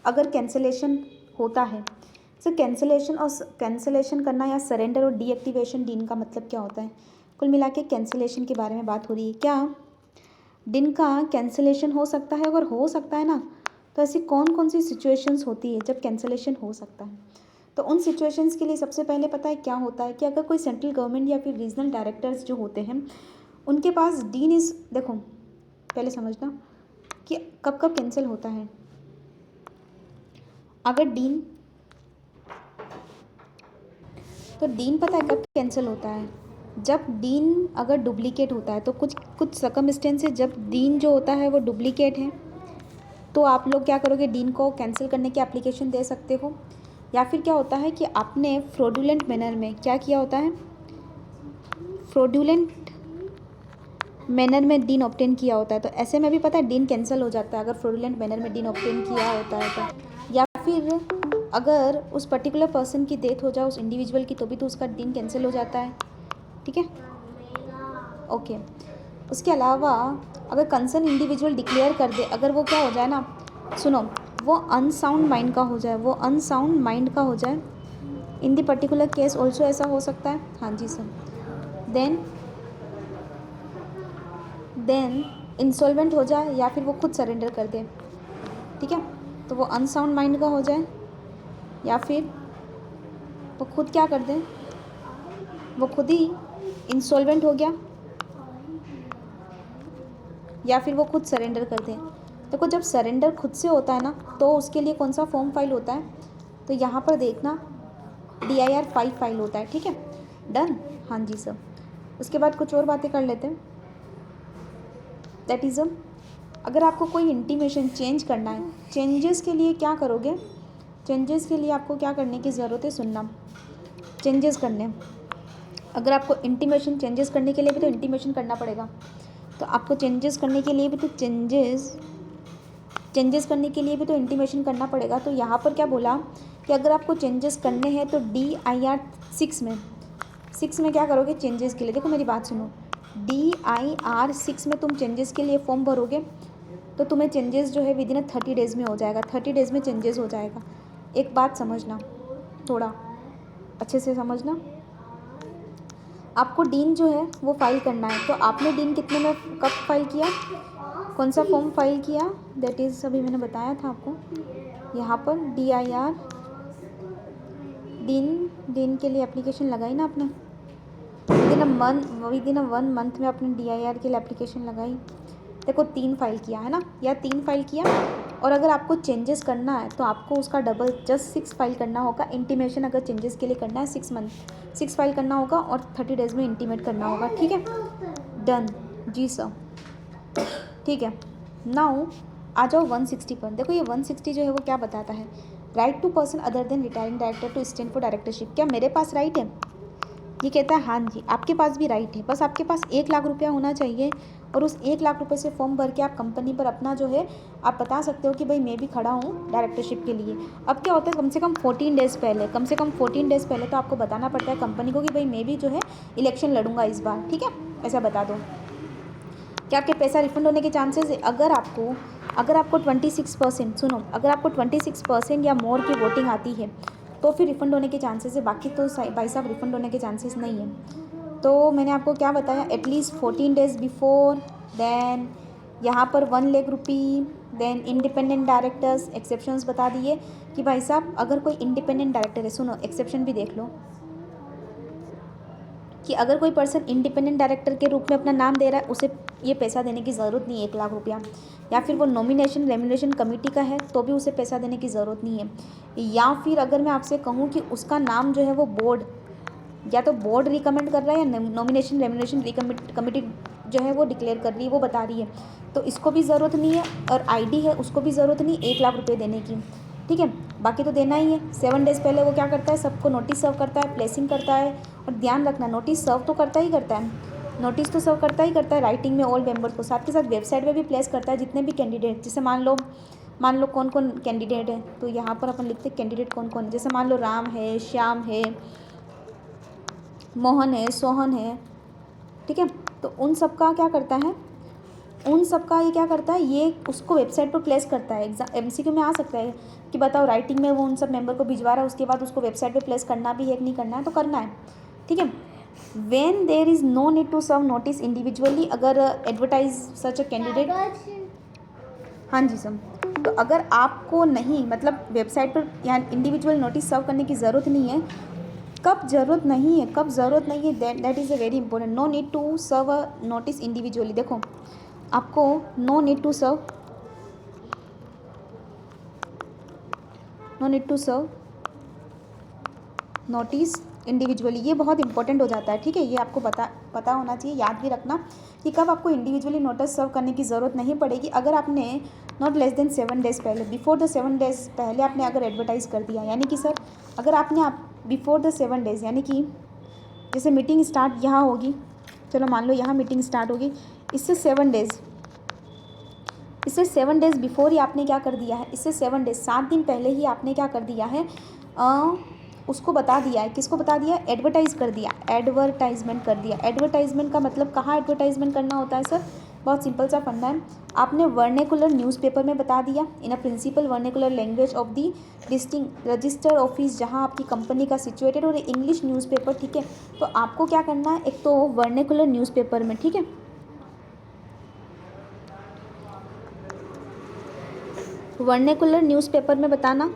अगर कैंसिलेशन होता है, सो कैंसिलेशन करना या सरेंडर और डीएक्टिवेशन, डीन का मतलब क्या होता है? कुल मिला के कैंसिलेशन के बारे में बात हो रही है। क्या डीन का कैंसिलेशन हो सकता है? अगर हो सकता है ना, तो ऐसी कौन कौन सी सिचुएशंस होती है जब कैंसिलेशन हो सकता है? तो उन सिचुएशंस के लिए सबसे पहले पता है क्या होता है कि अगर कोई सेंट्रल गवर्नमेंट या फिर रीजनल डायरेक्टर्स जो होते हैं, उनके पास डीन इज़, देखो पहले समझना कि कब कब कैंसिल होता है। अगर डीन, तो डीन पता है कब कैंसिल होता है? जब डीन अगर डुप्लीकेट होता है। तो कुछ सर्कमस्टेंस है जब डीन जो होता है वो डुप्लीकेट है, तो आप लोग क्या करोगे, डीन को कैंसिल करने की एप्लीकेशन दे सकते हो। या फिर क्या होता है कि आपने फ्रॉडुलेंट मैनर में क्या किया होता है, फ्रॉडुलेंट मैनर में डीन ऑब्टेन किया होता है, तो ऐसे में भी पता है डीन कैंसिल हो जाता है अगर फ्रॉडुलेंट मैनर में डीन ऑब्टेन किया होता है तो। या फिर अगर उस पर्टिकुलर पर्सन की डेथ हो जाए, उस इंडिविजुअल की, तो भी तो उसका डीन कैंसिल हो जाता है, ठीक है, ओके। उसके अलावा अगर कंसर्न इंडिविजुअल डिक्लेयर कर दे, अगर वो क्या हो जाए ना, सुनो, वो अनसाउंड माइंड का हो जाए, वो अनसाउंड माइंड का हो जाए, इन दी पर्टिकुलर केस ऑल्सो ऐसा हो सकता है, हाँ जी सर। देन इंसॉल्वेंट हो जाए या फिर वो खुद सरेंडर कर दे, ठीक है। तो वो अनसाउंड माइंड का हो जाए या फिर वो खुद क्या कर दे, वो खुद ही इंसॉल्वेंट हो गया या फिर वो खुद सरेंडर कर दे। देखो जब सरेंडर खुद से होता है ना, तो उसके लिए कौन सा फॉर्म फाइल होता है, तो यहाँ पर देखना DIR 5 फाइल होता है, ठीक है, डन, हाँ जी सर। उसके बाद कुछ और बातें कर लेते हैं, दैट इज़ अगर आपको कोई इंटीमेशन चेंज करना है, चेंजेस के लिए क्या करोगे, चेंजेस के लिए आपको क्या करने की ज़रूरत है, सुनना, चेंजेस करने, अगर आपको इंटीमेशन चेंजेस करने के लिए भी तो इंटीमेशन करना पड़ेगा, तो आपको चेंजेस करने के लिए भी तो चेंजेस करने के लिए भी तो इंटीमेशन करना पड़ेगा। तो यहाँ पर क्या बोला कि अगर आपको चेंजेस करने हैं तो DIR 6 में क्या करोगे चेंजेस के लिए, देखो मेरी बात सुनो, DIR 6 में तुम चेंजेस के लिए फॉर्म भरोगे तो तुम्हें चेंजेस जो है विदिन 30 डेज़ में हो जाएगा, 30 डेज़ में चेंजेस हो जाएगा। एक बात समझना, थोड़ा अच्छे से समझना, आपको डीन जो है वो फाइल करना है, तो आपने डीन कितने में कब फाइल किया, कौन सा फॉर्म फाइल किया, दैट इज़ अभी मैंने बताया था आपको, यहाँ पर DIR डीन के लिए एप्लीकेशन लगाई ना आपने, विदिन अ 1 मंथ में आपने DIR के लिए एप्लीकेशन लगाई, देखो 3 फाइल किया है ना, या 3 फाइल किया, और अगर आपको चेंजेस करना है तो आपको उसका डबल जस्ट 6 फाइल करना होगा। इंटीमेशन अगर चेंजेस के लिए करना है 6 फाइल करना होगा और 30 डेज़ में इंटीमेट करना होगा, ठीक है, डन जी सर, ठीक है। नाउ आ जाओ 160 पर। देखो ये 160 जो है वो क्या बताता है, right to person other than retiring director to stand for directorship. क्या मेरे पास राइट है, ये कहता है हाँ जी आपके पास भी राइट है, बस आपके पास 1 लाख रुपया होना चाहिए और उस 1 लाख रुपये से फॉर्म भर के आप कंपनी पर अपना जो है आप बता सकते हो कि भाई मैं भी खड़ा हूँ डायरेक्टरशिप के लिए। अब क्या होता है कम से कम 14 डेज़ पहले, कम से कम 14 डेज़ पहले तो आपको बताना पड़ता है कंपनी को कि भाई मैं भी जो है इलेक्शन लड़ूंगा इस बार, ठीक है, ऐसा बता दो। क्या आपके पैसा रिफंड होने के चांसेस है? अगर आपको 26%, सुनो, अगर आपको 26% या मोर की वोटिंग आती है तो फिर रिफ़ंड होने के चांसेस है, बाकी तो भाई साहब रिफ़ंड होने के चांसेस नहीं है। तो मैंने आपको क्या बताया, एटलीस्ट 14 डेज़ बिफोर, देन यहाँ पर 1 लाख रुपी, देन इंडिपेंडेंट डायरेक्टर्स, एक्सेप्शंस बता दिए कि भाई साहब अगर कोई इंडिपेंडेंट डायरेक्टर है, सुनो एक्सेप्शन भी देख लो कि अगर कोई पर्सन इंडिपेंडेंट डायरेक्टर के रूप में अपना नाम दे रहा है उसे ये पैसा देने की ज़रूरत नहीं है 1 लाख रुपया, या फिर वो नॉमिनेशन रेम्युनरेशन कमेटी का है तो भी उसे पैसा देने की ज़रूरत नहीं है, या फिर अगर मैं आपसे कहूँ कि उसका नाम जो है वो बोर्ड, या तो बोर्ड रिकमेंड कर रहा है या नॉमिनेशन रेम्युनरेशन कमेटी जो है वो डिक्लेयर कर रही है, वो बता रही है, तो इसको भी ज़रूरत नहीं है, और आईडी है उसको भी ज़रूरत नहीं 1 लाख रुपये देने की, ठीक है। बाकी तो देना ही है। 7 डेज़ पहले वो क्या करता है, सबको नोटिस सर्व करता है, प्लेसिंग करता है, और ध्यान रखना नोटिस सर्व तो करता ही करता है, नोटिस तो सर्व करता ही करता है राइटिंग में ऑल मेंबर्स को, साथ के साथ वेबसाइट पे भी प्लेस करता है जितने भी कैंडिडेट, जैसे मान लो कौन कौन कैंडिडेट है, तो यहाँ पर अपन लिखते हैं कैंडिडेट कौन कौन है, जैसे मान लो राम है, श्याम है, मोहन है, सोहन है, ठीक है, तो उन सब का क्या करता है, उन सब का ये क्या करता है, ये उसको वेबसाइट पर प्लेस करता है। एग्जाम MCQ में आ सकता है कि बताओ राइटिंग में वो उन सब मेंबर को भिजवा रहा है, उसके बाद उसको वेबसाइट पे प्लेस करना भी है कि नहीं करना है, तो करना है, ठीक है। When there is no need to serve notice individually, अगर एडवर्टाइज सच अ कैंडिडेट, हाँ जी सर, तो अगर आपको नहीं मतलब वेबसाइट पर यहाँ इंडिविजुअल नोटिस सर्व करने की ज़रूरत नहीं है, कब ज़रूरत नहीं है, कब ज़रूरत नहीं है, that is a very important, no need to serve a notice individually. देखो आपको no need to serve notice individually, ये बहुत इंपॉर्टेंट हो जाता है, ठीक है, ये आपको पता होना चाहिए, याद भी रखना कि कब आपको इंडिविजुअली नोटिस सर्व करने की ज़रूरत नहीं पड़ेगी। अगर आपने नॉट लेस देन 7 डेज़ पहले, बिफोर द 7 डेज़ पहले आपने अगर एडवर्टाइज़ कर दिया, यानी कि सर अगर आपने बिफोर द 7 डेज़, यानी कि जैसे मीटिंग स्टार्ट यहाँ होगी, चलो मान लो यहाँ मीटिंग स्टार्ट होगी, इससे 7 डेज़ बिफोर ही आपने क्या कर दिया है, इससे 7 डेज़ 7 दिन पहले ही आपने क्या कर दिया है, उसको बता दिया है, किसको बता दिया, एडवर्टाइज़ कर दिया, एडवर्टाइजमेंट कर दिया। एडवर्टाइजमेंट का मतलब कहाँ एडवर्टाइजमेंट करना होता है सर, बहुत सिंपल सा फंडा है, आपने वर्नेकुलर न्यूज़पेपर में बता दिया, in a principal vernacular language of the district register office जहाँ आपकी कंपनी का सिचुएटेड, और इंग्लिश न्यूज़पेपर, ठीक है। तो आपको क्या करना है, एक तो वर्नेकुलर न्यूज़पेपर में, ठीक है, वर्नेकुलर न्यूज़पेपर में बताना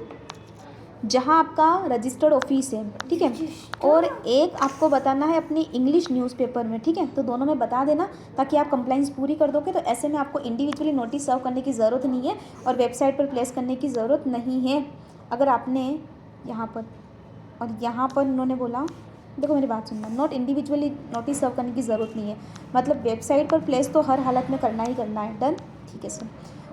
जहाँ आपका रजिस्टर्ड ऑफिस है, ठीक है, और एक आपको बताना है अपनी इंग्लिश न्यूज़पेपर में, ठीक है, तो दोनों में बता देना ताकि आप कंप्लाइंस पूरी कर दोगे, तो ऐसे में आपको इंडिविजुअली नोटिस सर्व करने की ज़रूरत नहीं है और वेबसाइट पर प्लेस करने की ज़रूरत नहीं है। अगर आपने यहाँ पर और यहाँ पर उन्होंने बोला, देखो मेरी बात सुनना, नॉट इंडिविजुअली नोटिस सर्व करने की ज़रूरत नहीं है, मतलब वेबसाइट पर प्लेस तो हर हालत में करना ही करना है, डन, ठीक है सर।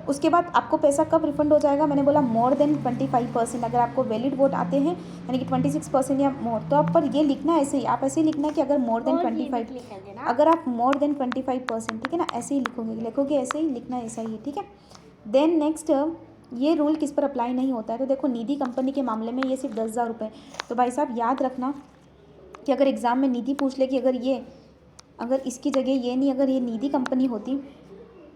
उसके बाद आपको पैसा कब रिफंड हो जाएगा, मैंने बोला मोर देन 25%, अगर आपको वैलिड वोट आते हैं यानी कि 26% या मोर, तो आप पर ये लिखना है, ऐसे ही आप ऐसे ही लिखना है कि अगर मोर देन 25, अगर आप मोर देन 25%, ठीक है ना, ऐसे ही लिखोगे ऐसे ही लिखना है, ऐसा ही है, ठीक है। देन नेक्स्ट, ये रूल किस पर अप्लाई नहीं होता है, तो देखो निधि कंपनी के मामले में ये सिर्फ 10,000 रुपये, तो भाई साहब याद रखना कि अगर एग्ज़ाम में निधि पूछ ले कि अगर इसकी जगह ये नहीं, अगर ये निधि कंपनी होती,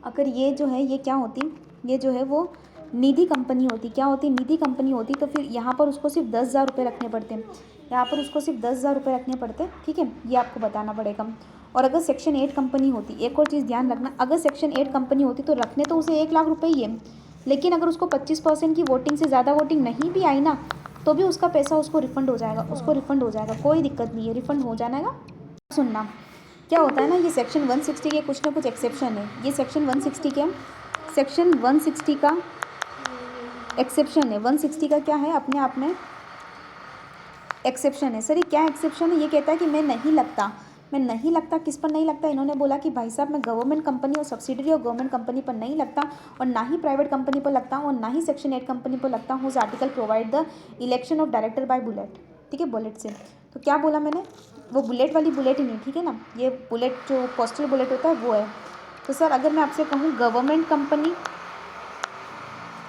अगर ये जो है ये क्या होती, ये जो है वो निधि कंपनी होती, क्या होती, निधि कंपनी होती, तो फिर यहाँ पर उसको सिर्फ 10,000 रुपये रखने पड़ते हैं, यहाँ पर उसको सिर्फ 10,000 रुपये रखने पड़ते हैं, ठीक है, ये आपको बताना पड़ेगा। और अगर सेक्शन 8 कंपनी होती, एक और चीज़ ध्यान रखना, अगर सेक्शन 8 कंपनी होती तो रखने तो उसे 1 लाख रुपये ही है, लेकिन अगर उसको 25% की वोटिंग से ज़्यादा वोटिंग नहीं भी आई ना, तो भी उसका पैसा उसको रिफ़ंड हो जाएगा, कोई दिक्कत नहीं है, रिफ़ंड हो जाएगा। सुनना क्या होता है ना, ये सेक्शन 160 के कुछ ना कुछ एक्सेप्शन है, ये सेक्शन 160 का एक्सेप्शन है, 160 का क्या है, अपने आप में एक्सेप्शन है। सर ये क्या एक्सेप्शन है, ये कहता है कि मैं नहीं लगता, किस पर नहीं लगता, इन्होंने बोला कि भाई साहब मैं गवर्नमेंट कंपनी और सब्सिडरी और गवर्नमेंट कंपनी पर नहीं लगता, और ना ही प्राइवेट कंपनी पर लगता हूँ, और ना ही सेक्शन 8 कंपनी पर लगता हूँ, article provide the election of director by bullet, ठीक है, बुलेट से। तो क्या बोला मैंने, वो बुलेट वाली बुलेट ही नहीं, ठीक है ना, ये बुलेट जो पोस्टल बुलेट होता है वो है। तो सर अगर मैं आपसे कहूँ government company,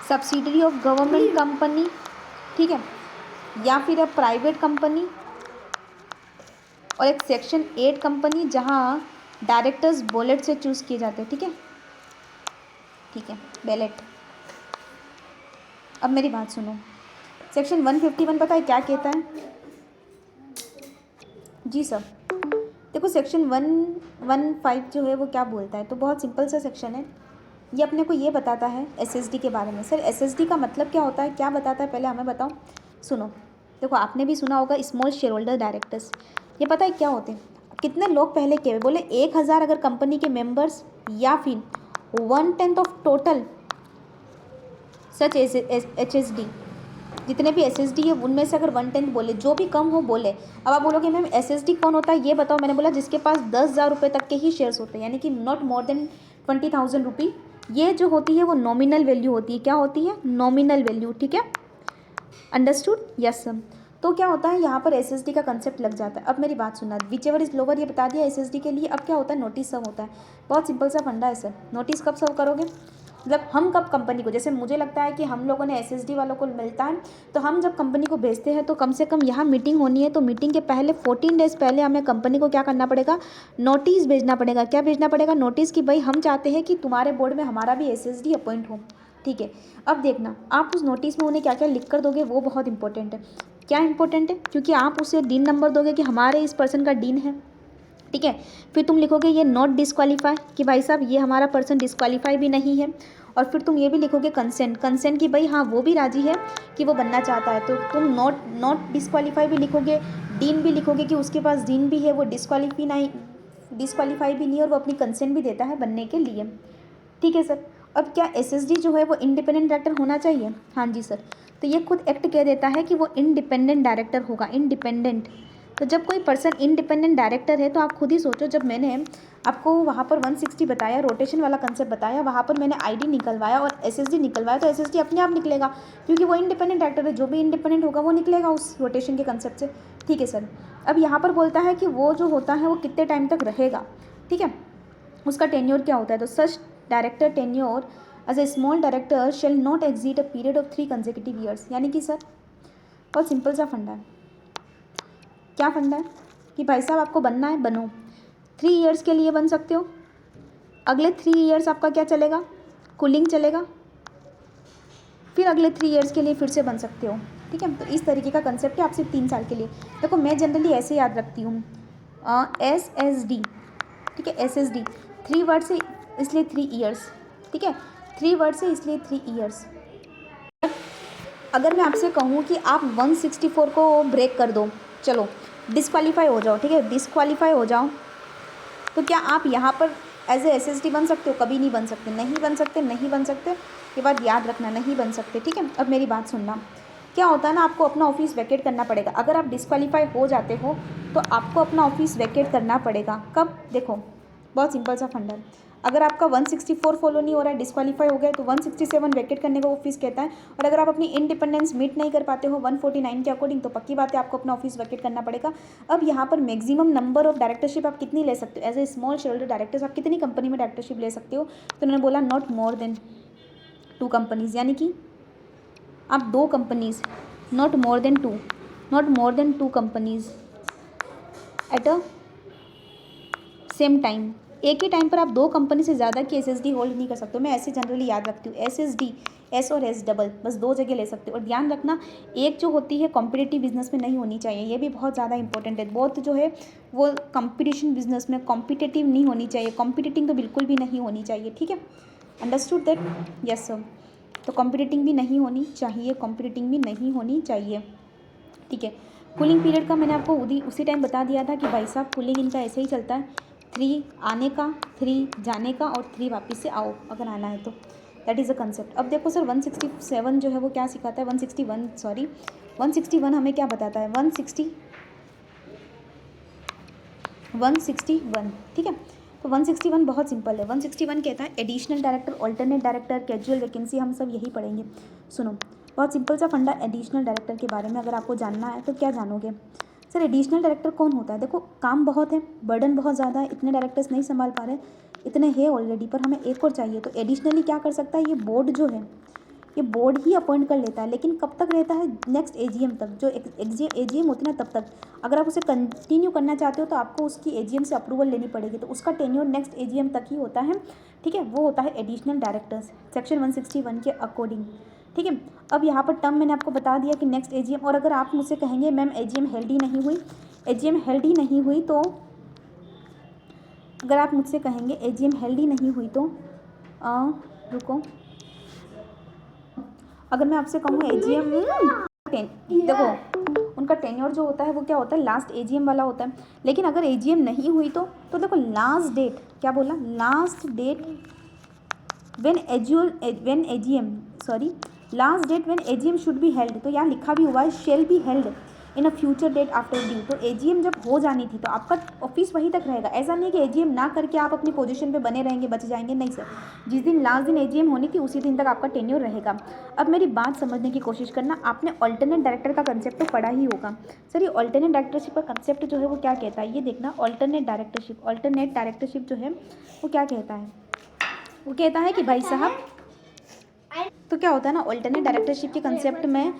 subsidiary of government company, ठीक है, या फिर प्राइवेट कंपनी, और एक सेक्शन 8 कंपनी जहाँ डायरेक्टर्स बुलेट से चूज़ किए जाते हैं, ठीक है, ठीक है, बैलेट। अब मेरी बात सुनो, सेक्शन 151 पता है क्या कहता है? जी सर, देखो सेक्शन 115 जो है वो क्या बोलता है, तो बहुत सिंपल सा सेक्शन है। ये अपने को ये बताता है एसएसडी के बारे में। सर एसएसडी का मतलब क्या होता है, क्या बताता है, पहले हमें बताओ। सुनो, देखो आपने भी सुना होगा स्मॉल शेयर होल्डर डायरेक्टर्स, ये पता है क्या होते हैं? कितने लोग पहले के बोले 1000 अगर कंपनी के मेंबर्स, या फिर 1/10 ऑफ टोटल सच एचएसडी, जितने भी एसएसडी है उनमें से अगर 1/10 बोले, जो भी कम हो बोले। अब आप बोलोगे मैम एसएसडी कौन होता है ये बताओ, मैंने बोला जिसके पास 10,000 रुपये तक के ही शेयर्स होते हैं, यानी कि नॉट मोर देन 20,000 रुपी। ये जो होती है वो नॉमिनल वैल्यू होती है, क्या होती है? नॉमिनल वैल्यू, ठीक है, अंडरस्टूड, यस सर। तो क्या होता है यहाँ पर एसएसडी का कंसेप्ट लग जाता है। अब मेरी बात सुनना, विच एवर इज लोअर ये बता दिया एसएसडी के लिए। अब क्या होता है, नोटिस सर्व होता है। बहुत सिंपल सा फंडा है सर, नोटिस कब सर्व करोगे, मतलब हम कब कंपनी को, जैसे मुझे लगता है कि हम लोगों ने एसएसडी वालों को मिलता है, तो हम जब कंपनी को भेजते हैं तो कम से कम यहाँ मीटिंग होनी है, तो मीटिंग के पहले 14 डेज़ पहले हमें कंपनी को क्या करना पड़ेगा, नोटिस भेजना पड़ेगा। क्या भेजना पड़ेगा? नोटिस कि भाई हम चाहते हैं कि तुम्हारे बोर्ड में हमारा भी एसएसडी अपॉइंट हो, ठीक है। अब देखना आप उस नोटिस में उन्हें क्या क्या लिख कर दोगे, वो बहुत इंपॉर्टेंट है। क्या इंपॉर्टेंट है? क्योंकि आप उसे डीन नंबर दोगे कि हमारे इस पर्सन का डीन है, ठीक है। फिर तुम लिखोगे ये नॉट डिस्क्वालीफाई, कि भाई साहब ये हमारा पर्सन डिस्क्वालीफाई भी नहीं है। और फिर तुम ये भी लिखोगे कंसेंट, कंसेंट कि भाई हाँ वो भी राजी है कि वो बनना चाहता है। तो तुम नॉट डिस्क्वालीफाई भी लिखोगे, डीन भी लिखोगे कि उसके पास डीन भी है, वो डिस्क्वालीफाई भी नहीं है, और वो अपनी कंसेंट भी देता है बनने के लिए, ठीक है सर। अब क्या एसएसडी जो है वो इंडिपेंडेंट डायरेक्टर होना चाहिए? हाँ जी सर। तो ये खुद एक्ट कह देता है कि वो इंडिपेंडेंट डायरेक्टर होगा, इंडिपेंडेंट। तो जब कोई पर्सन इंडिपेंडेंट डायरेक्टर है तो आप खुद ही सोचो, जब मैंने आपको वहाँ पर 160 बताया, रोटेशन वाला कंसेप्ट बताया, वहाँ पर मैंने आईडी निकलवाया और एसएसडी निकलवाया, तो एसएसडी अपने आप निकलेगा, क्योंकि वो इंडिपेंडेंट डायरेक्टर है। जो भी इंडिपेंडेंट होगा वो निकलेगा उस रोटेशन के कंसेप्ट से, ठीक है सर। अब यहाँ पर बोलता है कि वो जो होता है वो कितने टाइम तक रहेगा, ठीक है, उसका टेन्योर क्या होता है। तो such director tenure as a small director shall not exceed a period of 3 consecutive years, यानी कि सर बहुत सिंपल सा फंडा है। क्या फंडा है कि भाई साहब आपको बनना है, बनो, 3 ईयर्स के लिए बन सकते हो, अगले 3 ईयर्स आपका क्या चलेगा, कूलिंग चलेगा, फिर अगले 3 ईयर्स के लिए फिर से बन सकते हो, ठीक है। तो इस तरीके का कंसेप्ट है, आप सिर्फ 3 साल के लिए। देखो मैं जनरली ऐसे याद रखती हूँ, SSD, ठीक है, SSD 3 वर्ड से इसलिए 3 ईयर्स, ठीक है, 3 वर्ड से इसलिए 3 ईयर्स। अगर मैं आपसे कहूँ कि आप 164 को ब्रेक कर दो, चलो डिस्क्वालीफाई हो जाओ, ठीक है, डिस्क्वालीफाई हो जाओ, तो क्या आप यहाँ पर एज ए एसएसडी बन सकते हो? कभी नहीं बन सकते, नहीं बन सकते, नहीं बन सकते, ये बात याद रखना, नहीं बन सकते, ठीक है। अब मेरी बात सुनना, क्या होता है ना, आपको अपना ऑफिस वैकेट करना पड़ेगा। अगर आप डिस्क्वालीफाई हो जाते हो तो आपको अपना ऑफिस वैकेट करना पड़ेगा। कब? देखो बहुत सिंपल सा फंडा, अगर आपका 164 फॉलो नहीं हो रहा है, डिस्क्वालीफाई हो गया, तो 167 वैकेट करने का ऑफिस कहता है। और अगर आप अपनी इंडिपेंडेंस मीट नहीं कर पाते हो 149 के अकॉर्डिंग, तो पक्की बात है आपको अपना ऑफिस वैकेट करना पड़ेगा। अब यहाँ पर मैक्सिमम नंबर ऑफ डायरेक्टरशिप आप कितनी ले सकते हो as a small share holder directors, आप कितनी कंपनी में डायरेक्टरशिप ले सकते हो? तो उन्होंने बोला नॉट मोर देन 2 कंपनीज़, यानी कि आप 2 companies, not more than 2 companies at a same time, एक ही टाइम पर आप 2 कंपनी से ज़्यादा की एसएसडी होल्ड नहीं कर सकते हो। मैं ऐसे जनरली याद रखती हूँ, एसएसडी, एस और एस डबल, बस 2 जगह ले सकते हो। और ध्यान रखना, एक जो होती है कॉम्पिटिटिव बिजनेस में नहीं होनी चाहिए, ये भी बहुत ज़्यादा इंपॉर्टेंट है। बहुत जो है वो कंपटीशन बिजनेस में कॉम्पिटिटिव नहीं होनी चाहिए, कॉम्पिटिटिंग तो बिल्कुल भी नहीं होनी चाहिए, ठीक है, अंडरस्टूड दैट, यस सर। तो कॉम्पिटिटिंग भी नहीं होनी चाहिए, कॉम्पिटिटिंग भी नहीं होनी चाहिए, ठीक है। कूलिंग पीरियड का मैंने आपको उसी टाइम बता दिया था कि भाई साहब कूलिंग इनका ऐसे ही चलता है, 3 आने का, 3 जाने का और 3 वापस से आओ अगर आना है तो, दैट इज़ अ कंसेप्ट। अब देखो सर 167 जो है वो क्या सिखाता है, 161 हमें क्या बताता है, 161, ठीक है। तो 161 बहुत सिंपल है। 161 कहता है additional director, alternate director, casual vacancy, हम सब यही पढ़ेंगे। सुनो बहुत सिंपल सा फंडा एडिशनल डायरेक्टर के बारे में अगर आपको जानना है तो क्या जानोगे? सर एडिशनल डायरेक्टर कौन होता है? देखो काम बहुत है, बर्डन बहुत ज़्यादा है, इतने डायरेक्टर्स नहीं संभाल पा रहे, इतने हैं ऑलरेडी, पर हमें एक और चाहिए। तो एडिशनली क्या कर सकता है, ये बोर्ड जो है, ये बोर्ड ही अपॉइंट कर लेता है, लेकिन कब तक रहता है? नेक्स्ट एजीएम तक, जो एजीएम होती है ना तब तक। अगर आप उसे कंटिन्यू करना चाहते हो तो आपको उसकी एजीएम से अप्रूवल लेनी पड़ेगी, तो उसका टेन्योर नेक्स्ट एजीएम तक ही होता है, ठीक है। वो होता है एडिशनल डायरेक्टर्स सेक्शन 161 के अकॉर्डिंग, ठीक है। अब यहाँ पर टर्म मैंने आपको बता दिया कि नेक्स्ट एजीएम। और अगर आप मुझसे कहेंगे मैम एजीएम हेल्ड ही नहीं हुई, एजीएम हेल्ड ही नहीं हुई, तो अगर आप मुझसे कहेंगे एजीएम हेल्ड ही नहीं हुई तो रुको, अगर मैं आपसे कहूँ एजीएम देखो उनका टेन्योर जो होता है वो क्या होता है, लास्ट एजीएम वाला होता है। लेकिन अगर एजीएम नहीं हुई तो देखो लास्ट डेट, क्या बोला, last date when AGM should be held, तो यहाँ लिखा भी हुआ है shall be held in a future date after due. तो एजीएम जब हो जानी थी तो आपका ऑफिस वहीं तक रहेगा। ऐसा नहीं कि एजीएम ना करके आप अपनी पोजीशन पे बने रहेंगे, बच जाएंगे, नहीं सर। जिस दिन लास्ट दिन एजीएम होनी थी उसी दिन तक आपका टेन्योर रहेगा। अब मेरी बात समझने की कोशिश करना, आपने ऑल्टरनेट डायरेक्टर का कंसेप्ट तो पढ़ा ही होगा। सर ये ऑल्टरनेट डायरेक्टरशिप का कंसेप्ट जो है वो क्या कहता है, ये देखना। ऑल्टरनेट डायरेक्टरशिप जो है वो क्या कहता है, वो कहता है कि भाई साहब, तो क्या होता है ना, ऑल्टरनेट डायरेक्टरशिप के कंसेप्ट में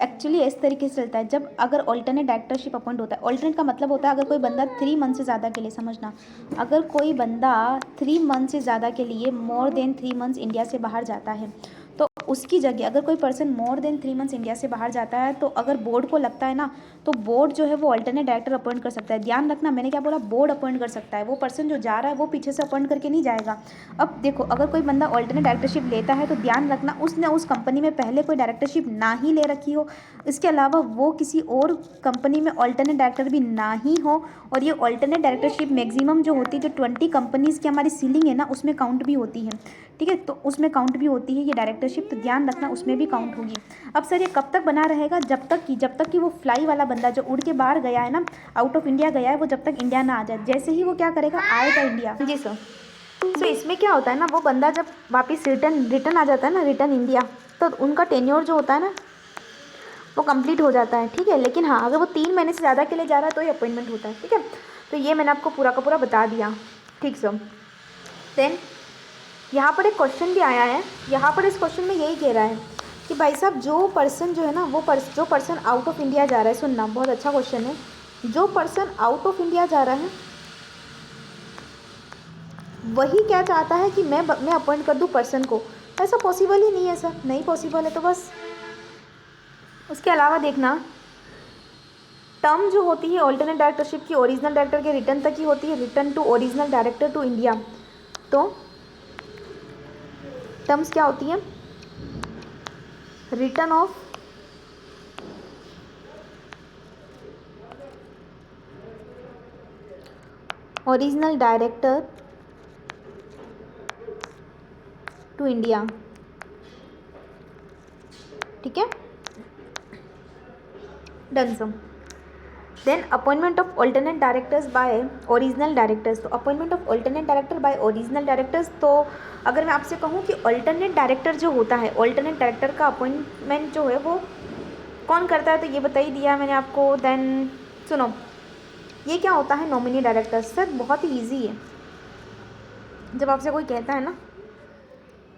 एक्चुअली इस तरीके से चलता है। जब अगर ऑल्टरनेट डायरेक्टरशिप अपॉइंट होता है, ऑल्टरनेट का मतलब होता है अगर कोई बंदा 3 मंथ से ज़्यादा के लिए, समझना, अगर कोई बंदा 3 मंथ से ज़्यादा के लिए मोर देन 3 मंथ्स इंडिया से बाहर जाता है, तो उसकी जगह अगर कोई person more than 3 months India से बाहर जाता है, तो अगर बोर्ड को लगता है ना, तो बोर्ड जो है वो ऑल्टरनेट डायरेक्टर अपॉइंट कर सकता है। ध्यान रखना, मैंने क्या बोला, बोर्ड अपॉइंट कर सकता है। वो पर्सन जो जा रहा है वो पीछे से अपॉइंट करके नहीं जाएगा। अब देखो अगर कोई बंदा ऑल्टरनेट डायरेक्टरशिप लेता है तो ध्यान रखना उसने उस कंपनी में पहले कोई डायरेक्टरशिप ना ही ले रखी हो, इसके अलावा वो किसी और कंपनी में ऑल्टरनेट डायरेक्टर भी ना ही हो। और ये ऑल्टरनेट डायरेक्टरशिप मैक्सिमम जो होती है, जो 20 कंपनीज़ की हमारी सीलिंग है ना, उसमें काउंट भी होती है, ठीक है। तो उसमें काउंट भी होती है ये डायरेक्टरशिप, तो ध्यान रखना उसमें भी काउंट होगी। अब सर ये कब तक बना रहेगा, जब तक कि वो फ्लाई वाला बंदा जो उड़ के बाहर गया है ना, आउट ऑफ इंडिया गया है, वो जब तक इंडिया ना आ जाए। जैसे ही वो क्या करेगा, आएगा इंडिया, जी सर। सो इसमें क्या होता है ना, वो बंदा जब वापस रिटर्न आ जाता है ना, रिटर्न इंडिया, तो उनका टेन्योर जो होता है ना वो कंप्लीट हो जाता है, ठीक है। लेकिन हाँ, अगर वो 3 महीने से ज़्यादा के लिए जा रहा है तो ये अपॉइंटमेंट होता है, ठीक है। तो ये मैंने आपको पूरा का पूरा बता दिया, ठीक सर। देन यहाँ पर एक क्वेश्चन भी आया है, यहाँ पर इस क्वेश्चन में यही कह रहा है कि भाई साहब जो पर्सन जो है ना, जो पर्सन आउट ऑफ इंडिया जा रहा है, सुनना बहुत अच्छा क्वेश्चन है, जो पर्सन आउट ऑफ इंडिया जा रहा है वही क्या चाहता है कि मैं अपॉइंट कर दूं पर्सन को। ऐसा पॉसिबल ही नहीं है सर, नहीं पॉसिबल है तो बस। उसके अलावा देखना, टर्म जो होती है ऑल्टरनेट डायरेक्टरशिप की, ओरिजिनल डायरेक्टर के रिटर्न तक ही होती है, return to original director to India. तो टर्म्स क्या होती है, return of original director to India, ठीक है, done some. Then appointment of alternate directors by original directors. तो appointment of alternate director by original directors, तो अगर मैं आपसे कहूँ कि ऑल्टरनेट डायरेक्टर जो होता है, ऑल्टरनेट डायरेक्टर का अपॉइंटमेंट जो है वो कौन करता है, तो ये बता ही दिया मैंने आपको। देन सुनो, ये क्या होता है, नॉमिनी डायरेक्टर। सर बहुत ही ईजी है, जब आपसे कोई कहता है ना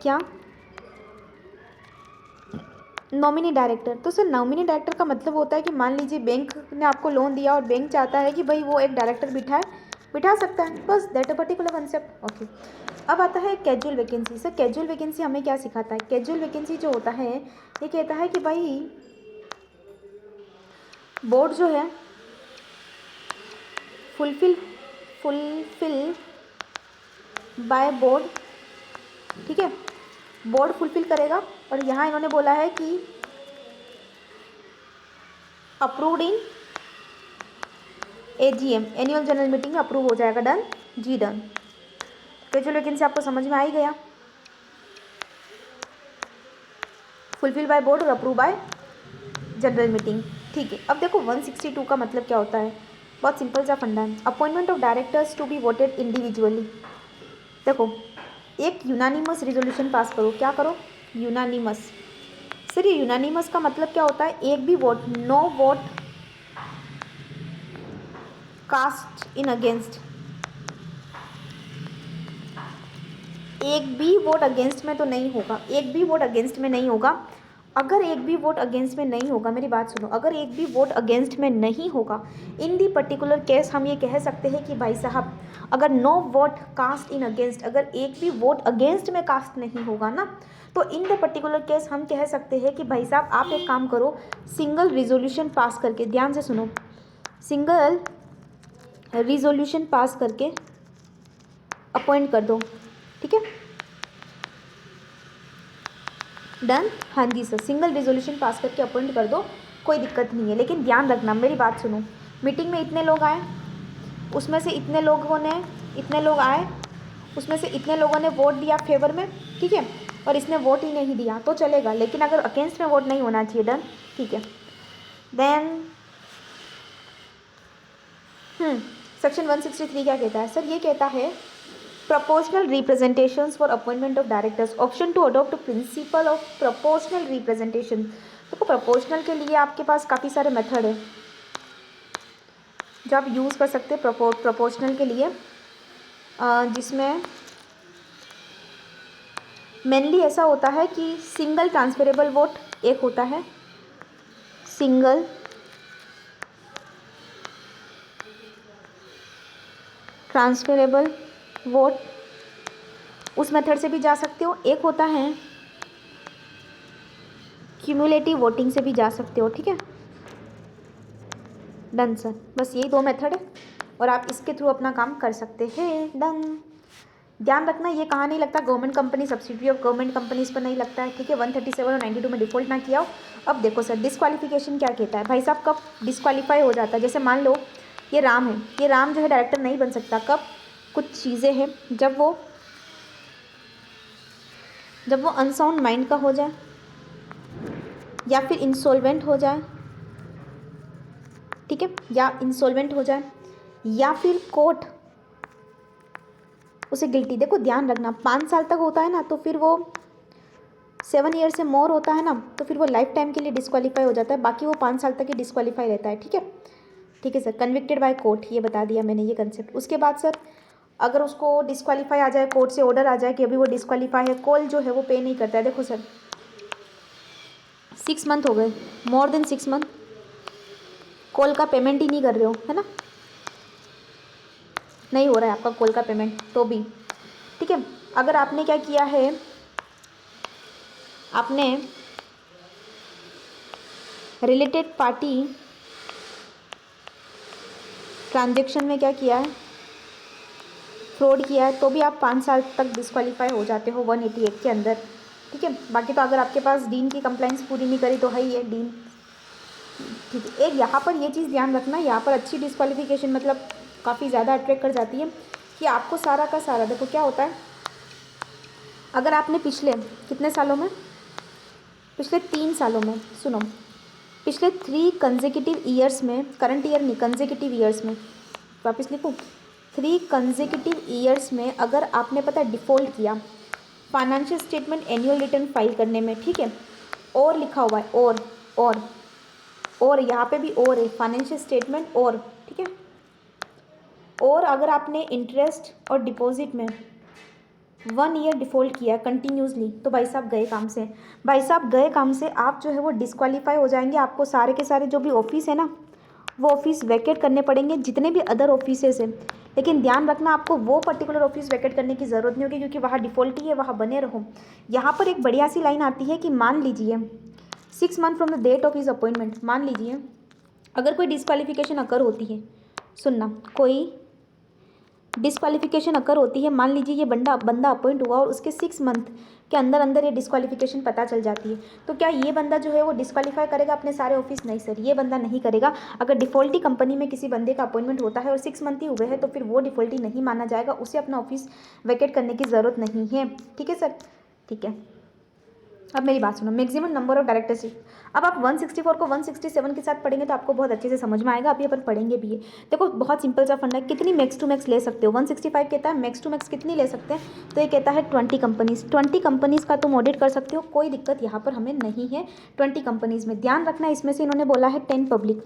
क्या नॉमिनी डायरेक्टर, तो सर नॉमिनी डायरेक्टर का मतलब होता है कि मान लीजिए बैंक ने आपको लोन दिया और बैंक चाहता है कि भाई वो एक डायरेक्टर बिठा सकता है, बस that a particular concept, okay. अब आता है casual vacancy. Sir casual vacancy हमें क्या सिखाता है, कैजुअल वैकेंसी जो होता है ये कहता है कि भाई बोर्ड जो है फुलफिल बाय बोर्ड, ठीक है, बोर्ड फुलफिल करेगा। और यहाँ इन्होंने बोला है कि approved in AGM, annual general meeting में अप्रूव हो जाएगा, डन जी डन। कैजुअल वैकेंसी आपको समझ में आ ही गया, फुलफिल बाय बोर्ड और अप्रूव बाय जनरल मीटिंग, ठीक है। अब देखो 162 का मतलब क्या होता है, बहुत सिंपल सा फंडा है, appointment of directors to be voted individually. देखो एक यूनानिमस रिजोल्यूशन पास करो, क्या करो, यूनानिमस। सर ये यूनानिमस का मतलब क्या होता है, एक भी vote, no vote cast in against, एक भी वोट अगेंस्ट में तो नहीं होगा, एक भी वोट अगेंस्ट में नहीं होगा। अगर एक भी वोट अगेंस्ट में नहीं होगा, मेरी बात सुनो, अगर एक भी वोट अगेंस्ट में नहीं होगा, इन दी पर्टिकुलर केस हम ये कह सकते हैं कि भाई साहब अगर no vote cast in against, अगर एक भी वोट अगेंस्ट में कास्ट नहीं होगा ना, तो इन द पर्टिकुलर केस हम कह सकते हैं कि भाई साहब आप एक काम करो, सिंगल रिजोल्यूशन पास करके, ध्यान से सुनो, सिंगल रिजोल्यूशन पास करके अपॉइंट कर दो, ठीक है, डन। हाँ जी सर, सिंगल रिजोल्यूशन पास करके अपॉइंट कर दो, कोई दिक्कत नहीं है। लेकिन ध्यान रखना, मेरी बात सुनो, मीटिंग में इतने लोग आए, उसमें से इतने लोग आए, उसमें से इतने लोगों ने वोट दिया फेवर में, ठीक है, और इसने वोट ही नहीं दिया तो चलेगा, लेकिन अगर अगेंस्ट में वोट नहीं होना चाहिए, डन, ठीक है। देन सेक्शन 163 क्या कहता है सर? ये कहता है proportional representations for appointment of directors, option to adopt a principle of proportional representation। देखो proportional के लिए आपके पास काफ़ी सारे मेथड है जो आप यूज़ कर सकते हैं proportional के लिए, जिसमें मेनली ऐसा होता है कि सिंगल ट्रांसफरेबल वोट एक होता है, सिंगल ट्रांसफरेबल वोट, उस मेथड से भी जा सकते हो, एक होता है क्यूमुलेटिव वोटिंग से भी जा सकते हो, ठीक है, डन सर। बस यही दो मेथड है और आप इसके थ्रू अपना काम कर सकते हैं, डन। ध्यान रखना ये कहाँ नहीं लगता, government company subsidy of government companies पर नहीं लगता है, ठीक है। 137 और 92 में डिफॉल्ट ना किया हो। अब देखो सर डिस्क्वालिफिकेशन क्या कहता है, भाई साहब कब डिस्क्वालीफाई हो जाता है, जैसे मान लो ये राम है, ये राम जो है डायरेक्टर नहीं बन सकता, कब? कुछ चीज़ें हैं, जब वो अनसाउंड माइंड का हो जाए, या फिर इंसॉल्वेंट हो जाए, ठीक है, या इंसॉल्वेंट हो जाए, या फिर कोर्ट उसे गिल्टी, देखो ध्यान रखना 5 साल तक होता है ना, तो फिर वो 7 ईयर से मोर होता है ना, तो फिर वो लाइफ टाइम के लिए डिस्क्वालीफाई हो जाता है, बाकी वो 5 साल तक ही डिस्क्वालीफाई रहता है, ठीक है, ठीक है सर। कन्विक्टेड बाय कोर्ट, ये बता दिया मैंने ये कंसेप्ट। उसके बाद सर अगर उसको डिस्क्वालीफाई आ जाए, कोर्ट से ऑर्डर आ जाए कि अभी वो डिस्क्वालीफाई है, कॉल जो है वो पे नहीं करता है, देखो सर 6 मंथ हो गए, मोर देन 6 मंथ कॉल का पेमेंट ही नहीं कर रहे हो, है ना, नहीं हो रहा है आपका कॉल का पेमेंट तो भी, ठीक है। अगर आपने क्या किया है, आपने रिलेटेड पार्टी ट्रांजैक्शन में क्या किया है, फ्रॉड किया है, तो भी आप 5 साल तक डिस्क्वालीफाई हो जाते हो 188 के अंदर, ठीक है। बाकी तो अगर आपके पास डीन की कंप्लाइंस पूरी नहीं करी तो है ही है डीन, ठीक है। एक यहाँ पर ये चीज़ ध्यान रखना, यहाँ पर अच्छी डिस्क्वालिफिकेशन मतलब काफ़ी ज़्यादा अट्रैक्ट कर जाती है कि आपको सारा का सारा, देखो क्या होता है, अगर आपने पिछले कितने सालों में, पिछले 3 सालों में, सुनो, पिछले 3 कंसेक्यूटिव ईयर्स में, करंट ईयर नहीं कंसेक्यूटिव ईयर्स में, वापस लिखूँ, 3 कंसेक्यूटिव ईयर्स में अगर आपने पता डिफ़ॉल्ट किया financial statement annual return file करने में, ठीक है, और लिखा हुआ है और यहाँ पे भी और है, फाइनेंशियल स्टेटमेंट और, ठीक है, और अगर आपने इंटरेस्ट और डिपॉजिट में 1 ईयर डिफ़ॉल्ट किया कंटिन्यूसली, तो भाई साहब गए काम से, भाई साहब गए काम से, आप जो है वो डिस्क्वालीफाई हो जाएंगे। आपको सारे के सारे जो भी ऑफिस है ना, वो ऑफिस वैकेट करने पड़ेंगे, जितने भी अदर ऑफिसेस हैं। लेकिन ध्यान रखना आपको वो पर्टिकुलर ऑफिस वैकेट करने की ज़रूरत नहीं होगी, क्योंकि वहाँ डिफ़ॉल्ट ही है, वहाँ बने रहो। यहाँ पर एक बढ़िया सी लाइन आती है कि मान लीजिए 6 month from the date of his appointment, मान लीजिए अगर कोई डिस्क्वालिफिकेशन अकर होती है, सुनना, कोई डिस्क्वालिफिकेशन अकर होती है, मान लीजिए ये बंदा अपॉइंट हुआ और उसके 6 मंथ के अंदर अंदर ये डिस्क्वालिफिकेशन पता चल जाती है, तो क्या ये बंदा जो है वो डिस्क्वालीफाई करेगा अपने सारे ऑफिस? नहीं सर, ये बंदा नहीं करेगा। अगर डिफ़ॉल्टी कंपनी में किसी बंदे का अपॉइंटमेंट होता है और 6 मंथ ही हुए हैं, तो फिर वो डिफ़ॉल्टी नहीं माना जाएगा, उसे अपना ऑफिस वैकेट करने की ज़रूरत नहीं है, ठीक है सर, ठीक है। अब मेरी बात सुनो, मैक्सिमम नंबर ऑफ डायरेक्टरशिप, अब आप 164 को 167 के साथ पढ़ेंगे तो आपको बहुत अच्छे से समझ में आएगा, अभी अपन पढ़ेंगे भी है। देखो बहुत सिंपल सा फंडा है, कितनी मैक्स टू मैक्स ले सकते हो, 165 कहता है मैक्स टू मैक्स कितनी ले सकते हैं, तो ये कहता है 20 कंपनीज़, 20 कंपनीज़ का तुम ऑडिट कर सकते हो, कोई दिक्कत यहाँ पर हमें नहीं है। 20 कंपनीज़ में ध्यान रखना, इसमें से इन्होंने बोला है 10 पब्लिक,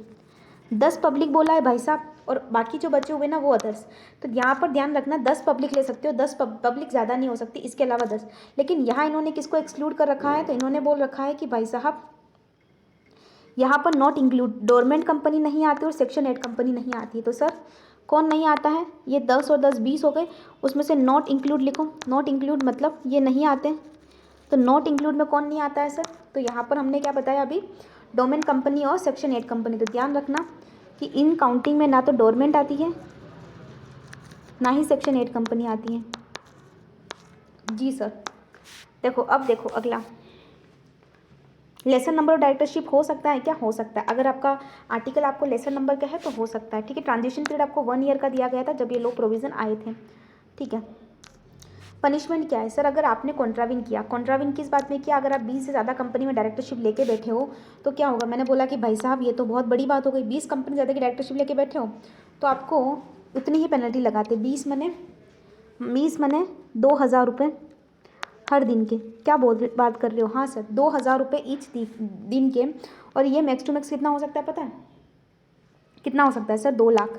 10 पब्लिक बोला है भाई साहब, और बाकी जो बचे हुए ना वो अदर्स। तो यहाँ पर ध्यान रखना 10 पब्लिक ले सकते हो, 10 पब्लिक ज़्यादा नहीं हो सकती, इसके अलावा 10। लेकिन यहाँ इन्होंने किसको एक्सक्लूड कर रखा है, तो इन्होंने बोल रखा है कि भाई साहब यहाँ पर नॉट इंक्लूड, डोरमेंट कंपनी नहीं आती और सेक्शन 8 कंपनी नहीं आती। तो सर कौन नहीं आता है, ये 10 और 10 20 हो गए, उसमें से नॉट इंक्लूड लिखो। नॉट इंक्लूड मतलब ये नहीं आते, तो नॉट इंक्लूड में कौन नहीं आता है सर, तो यहाँ पर हमने क्या बताया अभी, डोरमेंट कंपनी और सेक्शन 8 कंपनी। तो ध्यान रखना कि इन काउंटिंग में ना तो डोरमेंट आती है ना ही सेक्शन 8 कंपनी आती है। जी सर। देखो अब देखो अगला, लेसन नंबर ऑफ डायरेक्टरशिप हो सकता है क्या, हो सकता है। अगर आपका आर्टिकल आपको लेसन नंबर का है तो हो सकता है, ठीक है। ट्रांजिशन पीरियड आपको 1 ईयर का दिया गया था जब ये लोग प्रोविज़न आए थे, ठीक है। पनिशमेंट क्या है सर, अगर आपने कॉन्ट्राविन किया, कॉन्ट्राविन किस बात में किया, अगर आप 20 से ज़्यादा कंपनी में डायरेक्टरशिप लेके बैठे हो तो क्या होगा, मैंने बोला कि भाई साहब ये तो बहुत बड़ी बात हो गई, 20 कंपनी ज़्यादा की डायरेक्टरशिप लेके बैठे हो तो आपको उतनी ही पेनल्टी लगाते, 20 मने 2,000 रुपये हर दिन के। क्या बात कर रहे हो, हाँ सर 2,000 रुपये ईच दिन के। और ये मैक्स टू मैक्स कितना हो सकता है पता है, कितना हो सकता है सर, 2 लाख।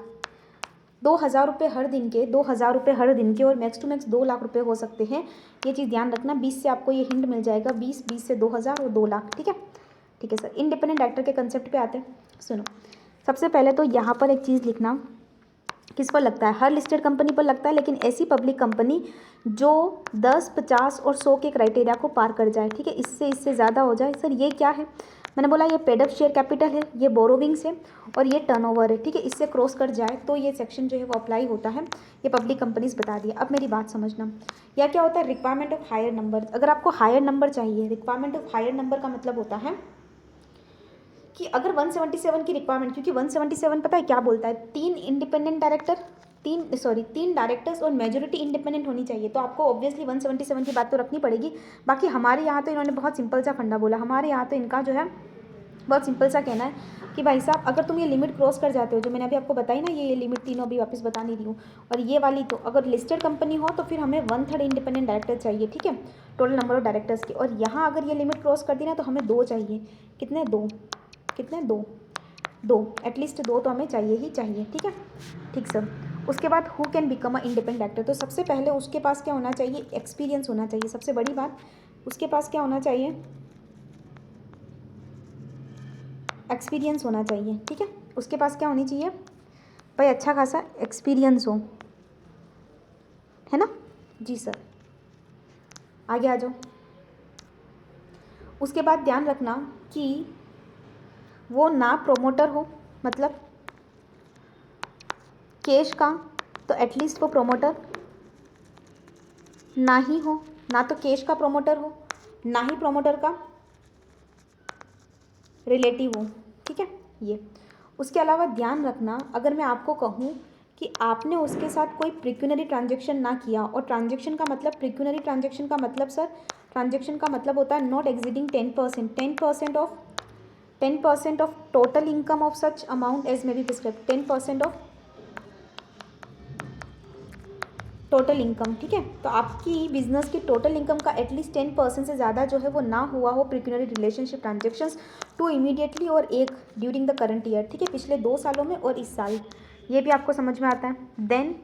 2,000 रुपये हर दिन के, 2,000 रुपये हर दिन के और मैक्स टू मैक्स 2 लाख रुपये हो सकते हैं। ये चीज़ ध्यान रखना, 20 से आपको ये हिंट मिल जाएगा, 20 से 2,000 और 2 लाख, ठीक है। ठीक है सर, इंडिपेंडेंट डायरेक्टर के कंसेप्ट पे आते हैं। सुनो, सबसे पहले तो यहाँ पर एक चीज़ लिखना, किस पर लगता है, हर लिस्टेड कंपनी पर लगता है, लेकिन ऐसी पब्लिक कंपनी जो 10, 50 और 100 के क्राइटेरिया को पार कर जाए, ठीक है, इससे ज़्यादा हो जाए। सर ये क्या है, मैंने बोला ये पेड अप शेयर कैपिटल है, ये बोरोविंग्स है और ये टर्नओवर है, ठीक है। इससे क्रॉस कर जाए तो ये सेक्शन जो है वो अप्लाई होता है। ये पब्लिक कंपनीज बता दिया। अब मेरी बात समझना, या क्या होता है रिक्वायरमेंट ऑफ हायर नंबर। अगर आपको हायर नंबर चाहिए, रिक्वायरमेंट ऑफ हायर नंबर का मतलब होता है कि अगर 177 की रिक्वायरमेंट, क्योंकि 177 पता है क्या बोलता है, 3 इंडिपेंडेंट डायरेक्टर, 3 डायरेक्टर्स और मेजोरिटी इंडिपेंडेंट होनी चाहिए, तो आपको ऑब्वियसली 177 की बात तो रखनी पड़ेगी। बाकी हमारे यहाँ तो इन्होंने बहुत सिंपल सा फंडा बोला, हमारे यहाँ तो इनका जो है बहुत सिंपल सा कहना है कि भाई साहब अगर तुम ये लिमिट क्रॉस कर जाते हो, जो मैंने अभी आपको बताई ना, ये लिमिट तीनों अभी वापस बता नहीं रही हूँ, और ये वाली, तो अगर लिस्टेड कंपनी हो तो फिर हमें 1/3 इंडिपेंडेंट डायरेक्टर चाहिए, ठीक है, टोटल नंबर ऑफ डायरेक्टर्स की। और यहाँ अगर ये लिमिट क्रॉस कर दी ना तो हमें 2 चाहिए, कितने, 2, कितने, 2 एटलीस्ट 2 तो हमें चाहिए ही चाहिए, ठीक है। ठीक सर। उसके बाद who can become a independent director, तो सबसे पहले उसके पास क्या होना चाहिए, एक्सपीरियंस होना चाहिए, सबसे बड़ी बात उसके पास क्या होना चाहिए, एक्सपीरियंस होना चाहिए, ठीक है। उसके पास क्या होनी चाहिए भाई, अच्छा खासा एक्सपीरियंस हो, है ना। जी सर, आगे आ जाओ। उसके बाद ध्यान रखना कि वो ना प्रोमोटर हो, मतलब कैश का, तो एटलीस्ट वो प्रोमोटर ना ही हो, ना तो कैश का प्रोमोटर हो ना ही प्रोमोटर का रिलेटिव हो, ठीक है ये। उसके अलावा ध्यान रखना, अगर मैं आपको कहूँ कि आपने उसके साथ कोई प्रिक्यूनरी ट्रांजेक्शन ना किया, और ट्रांजेक्शन का मतलब, प्रिक्यूनरी ट्रांजेक्शन का मतलब सर, ट्रांजेक्शन का मतलब होता है not exceeding 10%, 10% of total income of such amount as may be prescribed, 10% of total income, ठीक है। तो आपकी बिजनेस की टोटल इनकम का एटलीस्ट 10% से ज़्यादा जो है वो ना हुआ हो प्रिक्यूनरी रिलेशनशिप ट्रांजेक्शंस टू इमीडिएटली और एक ड्यूरिंग द करंट ईयर, ठीक है, पिछले 2 सालों में और इस साल। ये भी आपको समझ में आता है। देन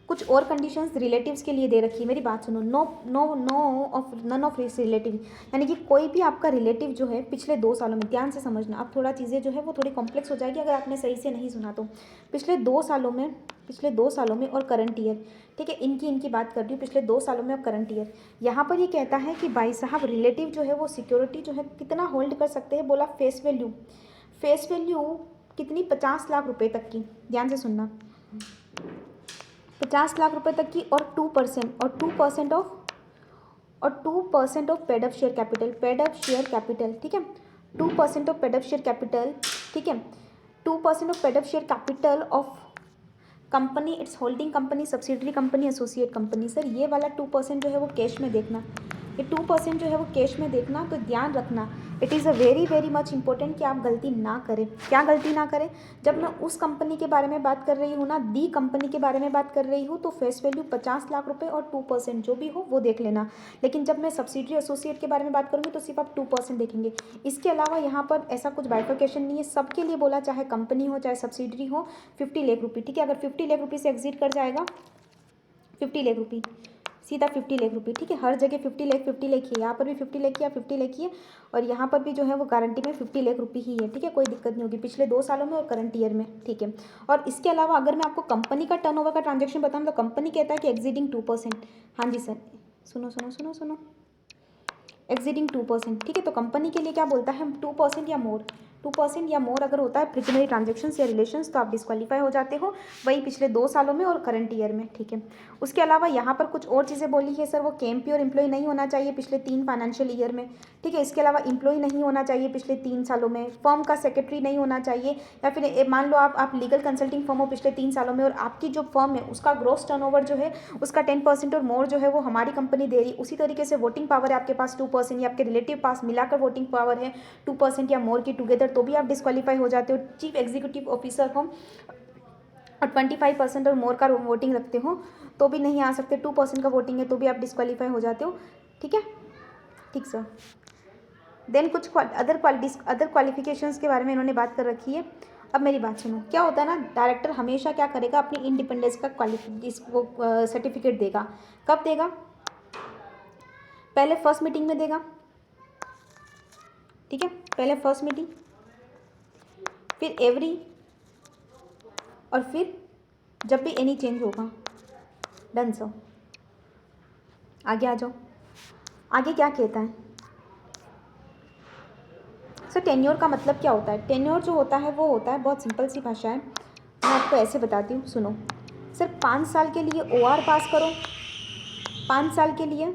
कुछ और कंडीशंस रिलेटिव्स के लिए दे रखी है, मेरी बात सुनो, नन ऑफ रिलेटिव, यानी कि कोई भी आपका रिलेटिव जो है पिछले 2 सालों में, ध्यान से समझना, अब थोड़ा चीज़ें जो है वो थोड़ी कॉम्प्लेक्स हो जाएगी अगर आपने सही से नहीं सुना तो। पिछले 2 सालों में और करंट ईयर, ठीक है, इनकी बात कर रही हूँ, पिछले 2 सालों में और करंट ईयर। यहाँ पर ये कहता है कि भाई साहब रिलेटिव जो है वो सिक्योरिटी जो है कितना होल्ड कर सकते हैं, बोला फेस वैल्यू कितनी, 50 लाख रुपए तक की, ध्यान से सुनना, 50 लाख रुपए तक की, और 2% of paid up share capital, ठीक है, 2% of paid up share capital, ठीक है, 2% of paid up share capital of company, it's holding company, subsidiary company, associate company. Sir ये वाला 2% जो है वो कैश में देखना, ये 2% जो है वो कैश में देखना, तो ध्यान रखना, it is a very very much important कि आप गलती ना करें। क्या गलती ना करें? जब मैं उस कंपनी के बारे में बात कर रही हूँ ना, दी कंपनी के बारे में बात कर रही हूँ, तो फेस वैल्यू 50 लाख रुपए और 2% जो भी हो वो देख लेना। लेकिन जब मैं सब्सिडरी एसोसिएट के बारे में बात करूँगी तो सिर्फ आप 2% देखेंगे। इसके अलावा यहाँ पर ऐसा कुछ बाइफिकेशन नहीं है, सबके लिए बोला, चाहे कंपनी हो चाहे सब्सिडरी हो, 50 लाख रुपये, ठीक है। अगर 50 लाख रुपये से एग्जिट कर जाएगा, 50 लाख रुपये, सीधा 50 लाख रुपये, ठीक है। हर जगह 50 लाख ही है, यहाँ पर भी 50 लाख ही या 50 लाख ही है, और यहाँ पर भी जो है वो गारंटी में 50 लाख रुपये ही है, ठीक है। कोई दिक्कत नहीं होगी पिछले 2 सालों में और करंट ईयर में, ठीक है। और इसके अलावा अगर मैं आपको कंपनी का टर्नओवर का ट्रांजेक्शन बताऊँ तो कंपनी कहता है कि एग्जीडिंग 2%। हाँ जी सर, सुनो सुनो सुनो सुनो, एग्जीडिंग 2%, ठीक है। तो कंपनी के लिए क्या बोलता है, 2% या मोर, 2% या मोर अगर होता है प्रिलिमिनरी ट्रांजेक्शन्स या रिलेशंस, तो आप डिस्क्वालीफाई हो जाते हो, वही पिछले 2 सालों में और करंट ईयर में, ठीक है। उसके अलावा यहाँ पर कुछ और चीज़ें बोली है सर, वो केएमपी और एम्प्लॉय नहीं होना चाहिए पिछले 3 फाइनेंशियल ईयर में, ठीक है। इसके अलावा एम्प्लॉय नहीं होना चाहिए पिछले 3 सालों में, फर्म का सेक्रेटरी नहीं होना चाहिए, या फिर मान लो आप लीगल कंसल्टिंग फर्म हो पिछले 3 सालों में और आपकी जो फर्म है उसका ग्रॉस टर्नओवर जो है उसका 10% और मोर जो है वो हमारी कंपनी दे रही, उसी तरीके से वोटिंग पावर है आपके पास 2% या आपके रिलेटिव पास मिलाकर वोटिंग पावर है 2% या मोर की टुगेदर, तो भी आप डिस्क्वालीफाई हो जाते हो। चीफ एग्जीक्यूटिव ऑफिसर हो और 25% और मोर का वोटिंग रखते हो तो भी नहीं आ सकते, 2% का वोटिंग है तो भी आप डिस्क्वालीफाई हो जाते हो, ठीक है। ठीक सर। देन कुछ अदर क्वालिफिकेशंस के बारे में इन्होंने बात कर रखी है। अब मेरी बात सुनो, क्या होता है ना, डायरेक्टर हमेशा क्या करेगा, अपनी इंडिपेंडेंस का सर्टिफिकेट देगा। कब देगा? पहले फर्स्ट मीटिंग में देगा, ठीक है, पहले फर्स्ट मीटिंग, फिर एवरी, और फिर जब भी एनी चेंज होगा। Done sir. आगे आ जाओ, आगे क्या कहता है सर? टेन्योर का मतलब क्या होता है? टेन्योर जो होता है वो होता है, बहुत सिंपल सी भाषा है, मैं आपको ऐसे बताती हूँ, सुनो सर। 5 साल के लिए ओआर पास करो, 5 साल के लिए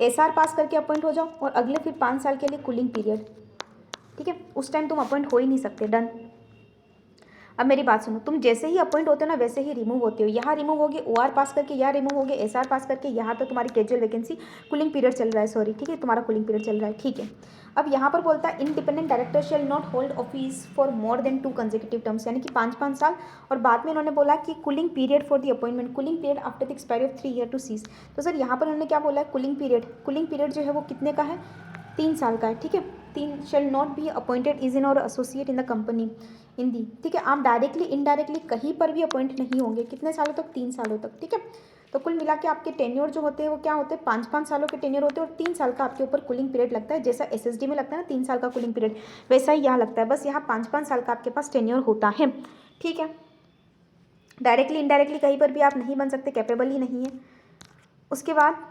एसआर पास करके अपॉइंट हो जाओ, और अगले फिर 5 साल के लिए कूलिंग पीरियड, ठीक है। उस टाइम तुम अपॉइंट हो ही नहीं सकते। डन। अब मेरी बात सुनो, तुम जैसे ही अपॉइंट होते हो ना वैसे ही रिमूव होते हो। यहाँ रिमूव होगे ओआर पास करके, यहाँ रिमूव होगे एसआर पास करके, यहाँ तो तुम्हारी कैजुअल वैकेंसी कूलिंग पीरियड चल रहा है, सॉरी, ठीक है, तुम्हारा कूलिंग पीरियड चल रहा है, ठीक है। अब यहाँ पर बोलता है independent director shall not hold office for more than 2 consecutive terms, यानी कि 5 साल, और बाद में इन्होंने बोला कि cooling period for the appointment, cooling period after the expiry of 3 year to cease. तो सर यहाँ पर उन्होंने क्या बोला है, कूलिंग पीरियड जो है वो कितने का है, 3 साल का है, ठीक है। 3 shall not be appointed is in और associate in the company in दी, ठीक है। आप डायरेक्टली इनडायरेक्टली कहीं पर भी अपॉइंट नहीं होंगे, कितने सालों तक, 3 सालों तक, ठीक है। तो कुल मिला के आपके टेन्योर जो होते हैं वो क्या होते हैं, 5 सालों के टेन्योर होते हैं, और 3 साल का आपके ऊपर कूलिंग पीरियड लगता है। जैसा एसएसडी में लगता है ना 3 साल का कूलिंग पीरियड, वैसा ही यहाँ लगता है, बस यहाँ 5 साल का आपके पास टेन्योर होता है, ठीक है। डायरेक्टली इनडायरेक्टली कहीं पर भी आप नहीं बन सकते, कैपेबल ही नहीं है। उसके बाद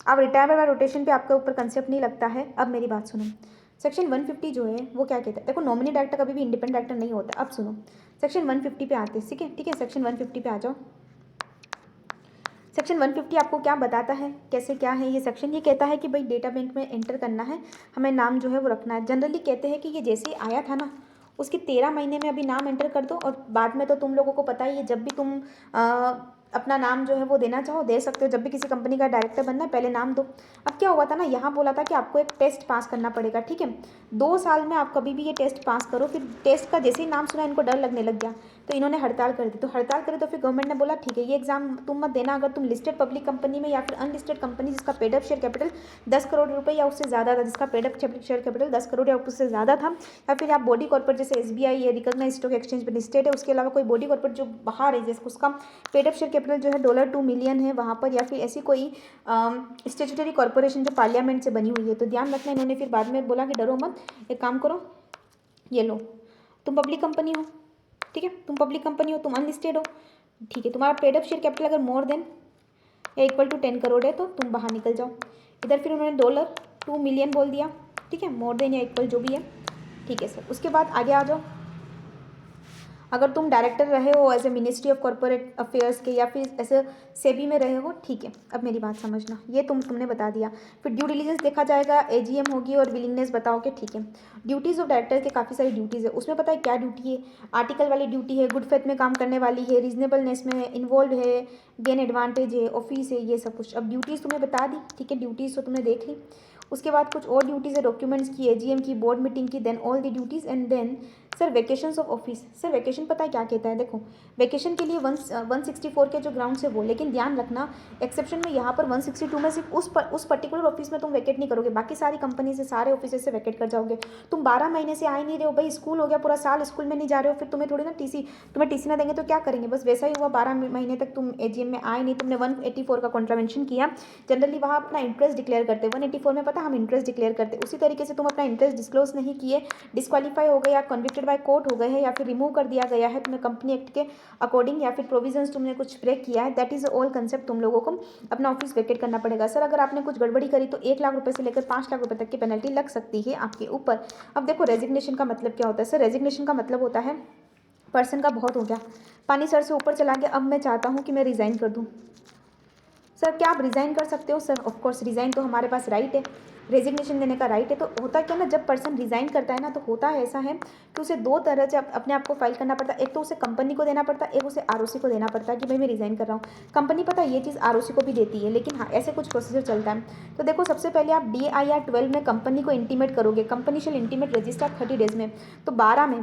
अब रिटायरमेंट बाय रोटेशन पे आपके ऊपर कंसेप्ट नहीं लगता है। अब मेरी बात सुनो, सेक्शन 150 जो है वो क्या कहता है, देखो नॉमिनी डायरेक्टर कभी भी इंडिपेंडेंट डायरेक्टर नहीं होता। अब सुनो, सेक्शन 150 पे आते हैं, ठीक है, ठीक है, सेक्शन 150 पे आ जाओ। सेक्शन 150 आपको क्या बताता है, कैसे क्या है ये सेक्शन? ये कहता है कि भाई डेटा बैंक में एंटर करना है, हमें नाम जो है वो रखना है। जनरली कहते हैं कि ये जैसे ही आया था ना उसके 13 महीने में अभी नाम एंटर कर दो, और बाद में तो तुम लोगों को पता ही है, जब भी तुम अपना नाम जो है वो देना चाहो दे सकते हो। जब भी किसी कंपनी का डायरेक्टर बनना है पहले नाम दो। अब क्या हुआ था ना, यहाँ बोला था कि आपको एक टेस्ट पास करना पड़ेगा, ठीक है। 2 साल में आप कभी भी ये टेस्ट पास करो। फिर टेस्ट का जैसे ही नाम सुना इनको डर लगने लग गया, तो इन्होंने हड़ताल कर दी। तो हड़ताल करी तो फिर गवर्नमेंट ने बोला ठीक है ये एग्जाम तुम मत देना अगर तुम लिस्टेड पब्लिक कंपनी में या फिर अनलिस्टेड कंपनी जिसका paid up share capital 10 crore रुपए या उससे ज़्यादा था, जिसका paid up share capital 10 crore या उससे ज़्यादा था, या फिर आप बॉडी कॉर्पोरेट जैसे SBI या रिकॉग्नाइज्ड स्टॉक एक्सचेंज पर लिस्टेड है, उसके अलावा कोई बॉडी कॉर्पोरेट जो बाहर है जिसको उसका पेड अप शेयर कैपिटल जो है $2 मिलियन है वहाँ पर, या फिर ऐसी कोई स्टेचुटरी कॉर्पोरेशन जो पार्लियामेंट से बनी हुई है, तो ध्यान रखना। इन्होंने फिर बाद में बोला कि डरो मत, एक काम करो, ये लो, तुम पब्लिक कंपनी हो, ठीक है, तुम पब्लिक कंपनी हो, तुम अनलिस्टेड हो, ठीक है, तुम्हारा पेड अप शेयर कैपिटल अगर मोर देन या इक्वल टू 10 करोड़ है तो तुम बाहर निकल जाओ। इधर फिर उन्होंने $2 मिलियन बोल दिया, ठीक है, मोर देन या इक्वल जो भी है, ठीक है सर। उसके बाद आगे आ जाओ। अगर तुम डायरेक्टर रहे हो as a ministry of corporate affairs के या फिर ऐसे सेबी में रहे हो, ठीक है। अब मेरी बात समझना, ये तुमने बता दिया। फिर ड्यू डिलिजेंस देखा जाएगा, एजीएम होगी और विलिंगनेस बताओगे, ठीक है। ड्यूटीज़ ऑफ डायरेक्टर के काफ़ी सारी ड्यूटीज़ है, उसमें पता है क्या ड्यूटी है, आर्टिकल वाली ड्यूटी है, गुड फेथ में काम करने वाली है, रीजनेबलनेस में इन्वॉल्व है, गेन एडवांटेज है, ऑफिस है, ये सब कुछ। अब ड्यूटीज़ तुम्हें बता दी, ठीक है, ड्यूटीज़ तो तुमने देख ली। उसके बाद कुछ और ड्यूटीज़ है, डॉक्यूमेंट्स की, एजीएम की, बोर्ड मीटिंग की, then all the duties and then sir vacations of office. Sir vacation पता है क्या कहता है, देखो वैकेशन के लिए 164 के जो ग्राउंड से वो, लेकिन ध्यान रखना एक्सेप्शन में यहाँ पर 162 में सिर्फ उस पर्टिकुलर ऑफिस में तुम वैकेट नहीं करोगे, बाकी सारी कंपनी से सारे ऑफिस से वैकेट कर जाओगे। तुम 12 महीने से आ ही नहीं रहे हो भाई, स्कूल हो गया पूरा साल स्कूल में नहीं जा रहे हो, फिर तुम्हें थोड़ी ना तुम्हें टीसी ना देंगे तो क्या करेंगे, बस वैसा ही हुआ। 12 महीने तक तुम एजीएम में आए नहीं, तुमने 184 का कॉन्ट्रावेंशन किया। जनरली वहाँ अपना इंटरेस्ट डिक्लेयर करते, 184 में पता हम इंटरेस्ट डिक्लेयर करते, उसी तरीके से तुम अपना इंटरेस्ट डिस्क्लोज नहीं किए, डिस्क्वालीफाई हो गए या कन्विक्टेड बाय कोर्ट हो गए हैं या फिर रिमूव कर दिया गया है तुम्हें कंपनी एक्ट के अकॉर्डिंग, या फिर प्रोविजंस तुमने कुछ ब्रेक किया है, दैट इज ऑल कंसेप्ट, तुम लोगों को अपना ऑफिस वेकेट करना पड़ेगा। सर अगर आपने कुछ गड़बड़ी करी तो 1 लाख रुपए से लेकर 5 लाख रुपए तक की पेनल्टी लग सकती है आपके ऊपर। अब देखो रेजिग्नेशन का मतलब क्या होता है। सर रेजिग्नेशन का मतलब होता है पर्सन का बहुत हो गया, पानी सर से ऊपर चला गया, अब मैं चाहता हूँ कि मैं रिज़ाइन कर दूँ। सर क्या आप रिज़ाइन कर सकते हो? सर ऑफकोर्स रिज़ाइन तो हमारे पास राइट है, रेजिग्नेशन देने का राइट है। तो होता क्या ना, जब पर्सन रिज़ाइन करता है ना तो होता है ऐसा है कि उसे 2 तरह से अपने आप को फाइल करना पड़ता है। एक तो उसे कंपनी को देना पड़ता है, एक उसे आरओसी को देना पड़ता है कि भाई मैं रिज़ाइन कर रहा हूँ। कंपनी पता है ये चीज़ आरओसी को भी देती है, लेकिन हाँ ऐसे कुछ प्रोसीजर चलता है। तो देखो सबसे पहले आप DIR 12 में कंपनी को इंटीमेट करोगे, company shall intimate register 30 days में। तो 12 में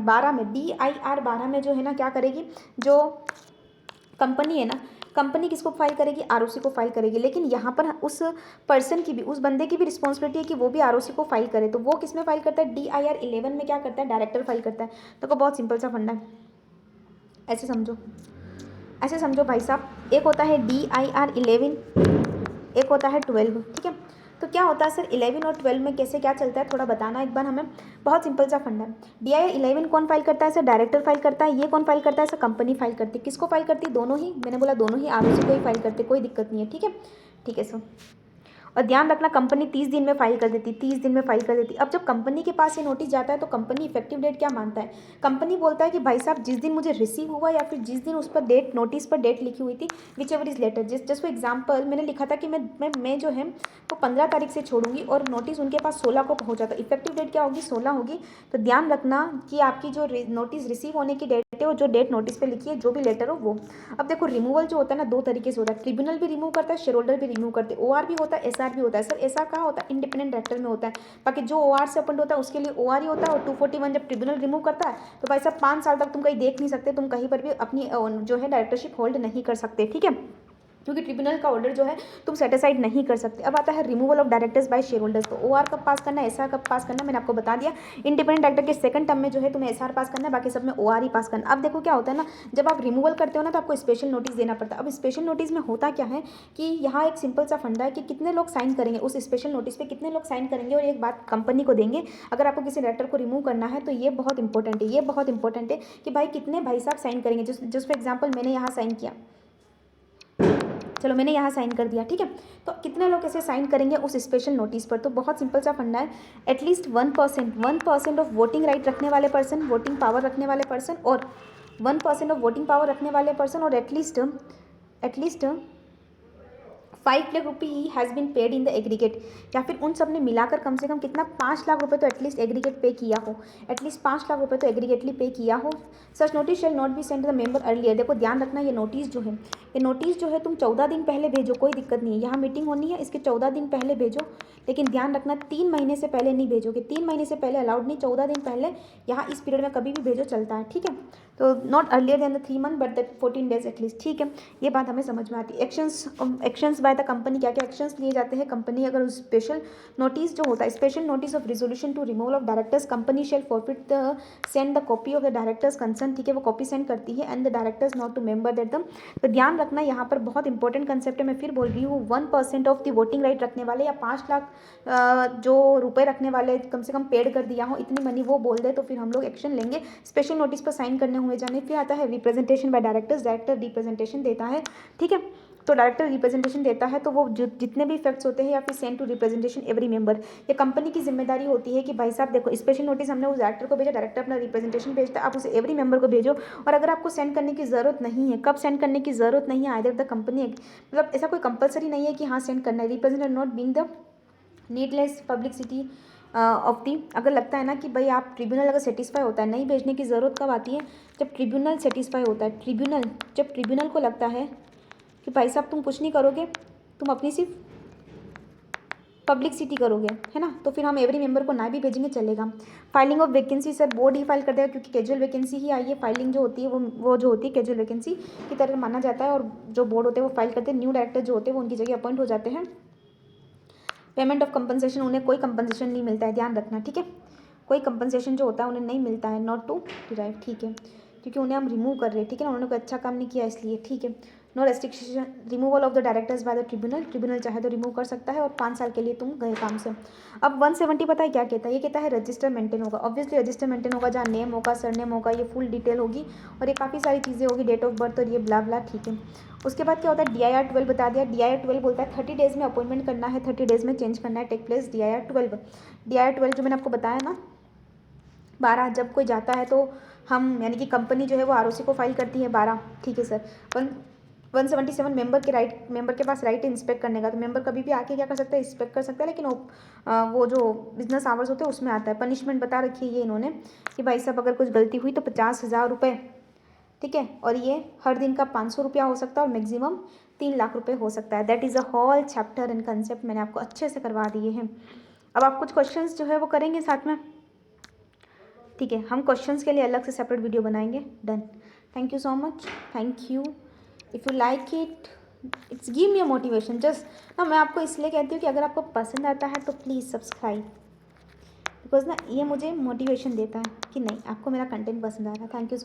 DIR 12 में जो है ना क्या करेगी, जो कंपनी है ना, कंपनी किसको फाइल करेगी, आरओसी को फाइल करेगी। लेकिन यहाँ पर उस पर्सन की भी, उस बंदे की भी रिस्पॉन्सिबिलिटी है कि वो भी आरओसी को फाइल करे। तो वो किस में फाइल करता है, DIR 11 में क्या करता है, डायरेक्टर फाइल करता है। तो बहुत सिंपल सा फंडा है, ऐसे समझो भाई साहब। एक होता है DIR 11, एक होता है 12, ठीक है। तो क्या होता है सर 11 और 12 में कैसे क्या चलता है, थोड़ा बताना एक बार हमें। बहुत सिंपल सा फंडा है। DIR 11 कौन फाइल करता है सर, डायरेक्टर फाइल करता है। ये कौन फाइल करता है सर, कंपनी फाइल करती है। किसको फाइल करती है, दोनों ही, मैंने बोला दोनों ही आरओसी को ही फाइल करते, कोई दिक्कत नहीं है, ठीक है। ठीक है सर, और ध्यान रखना कंपनी 30 दिन में फाइल कर देती, 30 दिन में फाइल कर देती। अब जब कंपनी के पास ये नोटिस जाता है तो कंपनी इफेक्टिव डेट क्या मानता है, कंपनी बोलता है कि भाई साहब जिस दिन मुझे रिसीव हुआ या फिर जिस दिन उस पर डेट, नोटिस पर डेट लिखी हुई थी, whichever is later. Just for example मैंने लिखा था कि मैं जो है वो 15 तारीख से छोड़ूंगी और नोटिस उनके पास 16 को पहुंचा था, इफेक्टिव डेट क्या होगी, 16 होगी। तो ध्यान रखना कि आपकी जो नोटिस रिसीव होने की डेट है और जो डेट नोटिस पे लिखी है, जो भी लेटर हो वो। अब देखो रिमूवल जो होता है ना 2 तरीके से होता है, ट्रिब्यूनल भी रिमूव करता है, शेयर होल्डर भी रिमूव करते हैं, OR भी होता है, SR भी होता है। सर SR कहाँ होता है, इंडिपेंडेंट डायरेक्टर में होता है। बाकी जो OR से अपॉइंट होता है उसके लिए OR ही होता है। और 241 जब ट्रिब्यूनल रिमूव करता है तो भाई साहब 5 साल तक तुम कहीं देख नहीं सकते, तुम कहीं पर भी अपनी जो है डायरेक्टरशिप होल्ड नहीं कर सकते, ठीक है, क्योंकि ट्रिब्यूनल का ऑर्डर जो है तुम सेटिसाइड नहीं कर सकते। अब आता है removal of directors bye share holders. तो OR कब पास करना है, SR कब पास करना है, मैंने आपको बता दिया। इंडिपेंडेंट डायरेक्टर के सेकंड टर्म में जो है तुम्हें SR पास करना है, बाकी सब में OR ही पास करना। अब देखो क्या होता है ना, जब आप रिमूवल करते हो ना तो आपको स्पेशल नोटिस देना पड़ता है। अब स्पेशल नोटिस में होता क्या है कि यहाँ एक सिंपल सा फंडा है कि कितने लोग साइन करेंगे उस स्पेशल नोटिस पर, कितने लोग साइन करेंगे और एक बात कंपनी को देंगे। अगर आपको किसी डायरेक्टर को रिमूव करना है तो ये बहुत इंपॉर्टेंट है, ये बहुत इंपॉर्टेंट है कि भाई कितने भाई साहब साइन करेंगे। जस्ट फॉर एग्जाम्पल मैंने यहाँ साइन किया, चलो मैंने यहाँ साइन कर दिया, ठीक है। तो कितने लोग ऐसे साइन करेंगे उस स्पेशल नोटिस पर। तो बहुत सिंपल सा फंडा है, एटलीस्ट 1% ऑफ वोटिंग राइट रखने वाले पर्सन, वोटिंग पावर रखने वाले पर्सन, और 1% ऑफ वोटिंग पावर रखने वाले पर्सन, और एटलीस्ट 5 लाख रुपये he has been paid in the aggregate, या फिर उन सब ने मिलाकर कम से कम कितना 5 लाख रुपए तो एटलीस्ट एग्रीगेट पे किया हो, एटलीस्ट 5 लाख रुपए तो एग्रीगेटली पे किया हो। Such notice shall not be send the member earlier. देखो ध्यान रखना ये नोटिस जो है तुम 14 दिन पहले भेजो, कोई दिक्कत नहीं है। यहाँ मीटिंग होनी है इसके 14 दिन पहले भेजो, लेकिन ध्यान रखना 3 महीने से पहले नहीं भेजोगे, 3 महीने से पहले अलाउड नहीं, 14 दिन पहले यहाँ इस पीरियड में कभी भी भेजो चलता है, ठीक है। तो not earlier than the 3 month but that 14 days at least, ठीक है। ये बात हमें समझ में आती है। एक्शंस बाय द कंपनी, क्या क्या एक्शंस लिए जाते हैं। कंपनी अगर स्पेशल नोटिस जो होता है, special notice of resolution to removal of directors, company shall forfeit the send the copy of the directors concern, ठीक है, वो कॉपी सेंड करती है, and the directors not to member that them. तो ध्यान रखना यहाँ पर बहुत इंपॉर्टेंट कंसेप्ट है, मैं फिर बोल रही हूँ। 1% ऑफ द वोटिंग राइट रखने वाले या 5 लाख जो रुपए रखने वाले कम से कम पेड कर दिया हो, इतनी मनी वो बोल दे तो फिर हम लोग एक्शन लेंगे। स्पेशल नोटिस पर साइन करने हुए जाने। फिर आता है representation bye directors, director representation देता है, ठीक है। तो डायरेक्टर रिप्रेजेंटेशन देता है, तो वो जितने भी इफेक्ट्स होते हैं या फिर send to representation every member, ये कंपनी की जिम्मेदारी होती है कि भाई साहब देखो, स्पेशल नोटिस हमने उस डायरेक्टर को भेजा, डायरेक्टर अपना रिप्रेजेंटेशन भेजता है, आप उसे एवरी मेंबर को भेजो। और अगर आपको सेंड करने की ज़रूरत नहीं है, कब सेंड करने की ज़रूरत नहीं है, आइदर द कंपनी, मतलब ऐसा कोई कंपलसरी नहीं है कि हाँ सेंड करना है, representative not being the needless publicity of the. अगर लगता है ना कि भाई आप ट्रिब्यूनल अगर सेटिस्फाई होता है, नहीं भेजने की ज़रूरत कब आती है, जब ट्रिब्यूनल सेटिस्फाई होता है। ट्रिब्यूनल, जब ट्रिब्यूनल को लगता है कि भाई साहब तुम कुछ नहीं करोगे, तुम अपनी सिर्फ पब्लिसिटी करोगे, है ना, तो फिर हम एवरी मेंबर को ना भी भेजेंगे चलेगा। Filing of vacancy sir board he file कर देगा, क्योंकि कैजुअल वैकेंसी ही आई है। फाइलिंग जो होती है वो जो होती है कैजुअल वैकेंसी की तरह माना जाता है, और जो बोर्ड होते हैं वो फाइल करते हैं। न्यू डायरेक्टर जो होते हैं वो उनकी जगह अपॉइंट हो जाते हैं। पेमेंट ऑफ कंपनसेशन, उन्हें कोई कंपनसेशन नहीं मिलता है, ध्यान रखना, ठीक है। कोई कंपनसेशन जो होता है उन्हें नहीं मिलता है, नॉट टू डिराइव, ठीक है, क्योंकि उन्हें हम रिमूव कर रहे हैं, ठीक है ना, उन्होंने कोई अच्छा काम नहीं किया इसलिए, ठीक है। No restriction removal of the directors by the tribunal, tribunal चाहे तो रिमूव कर सकता है, और 5 साल के लिए तुम गए काम से। अब 170 पता है क्या कहता है, ये कहता है रजिस्टर मेंटेन होगा। ऑब्वियसली रजिस्टर मेंटेन होगा, जहाँ नेम होगा, सरनेम होगा, ये फुल डिटेल होगी, और ये काफ़ी सारी चीज़ें होगी, डेट ऑफ बर्थ और ये ब्ला ब्ला, ठीक है। उसके बाद क्या होता है, DIR 12 बता दिया। DIR 12 बोलता है 30 डेज़ में अपॉइंटमेंट करना है, 30 डेज़ में चेंज करना है, टेक प्लेस DIR 12। DIR 12 जो मैंने आपको बताया ना, 12 जब कोई जाता है तो हम, यानी कि कंपनी जो है वो ROC को फाइल करती है 12, ठीक है सर। 177 मेंबर के पास राइट है इंस्पेक्ट करने का, तो मेंबर कभी भी आके क्या कर सकता है, इंस्पेक्ट कर सकता है, लेकिन वो जो बिजनेस आवर्स होते हैं उसमें आता है। पनिशमेंट बता रखी है ये इन्होंने कि भाई साहब अगर कुछ गलती हुई तो 50,000 रुपये, ठीक है, और ये हर दिन का 500 रुपया हो सकता है, और मैक्सिमम 3 लाख रुपए हो सकता है। That is a whole chapter and concept मैंने आपको अच्छे से करवा दिए हैं। अब आप कुछ क्वेश्चंस जो है वो करेंगे साथ में, ठीक है, हम क्वेश्चंस के लिए अलग से सेपरेट वीडियो बनाएंगे। Done, thank you so much, thank you. If you like it, it's give me a motivation just ना। मैं आपको इसलिए कहती हूँ कि अगर आपको पसंद आता है तो प्लीज़ सब्सक्राइब, बिकॉज ना ये मुझे मोटिवेशन देता है कि नहीं आपको मेरा कंटेंट पसंद आ रहा है। Thank you.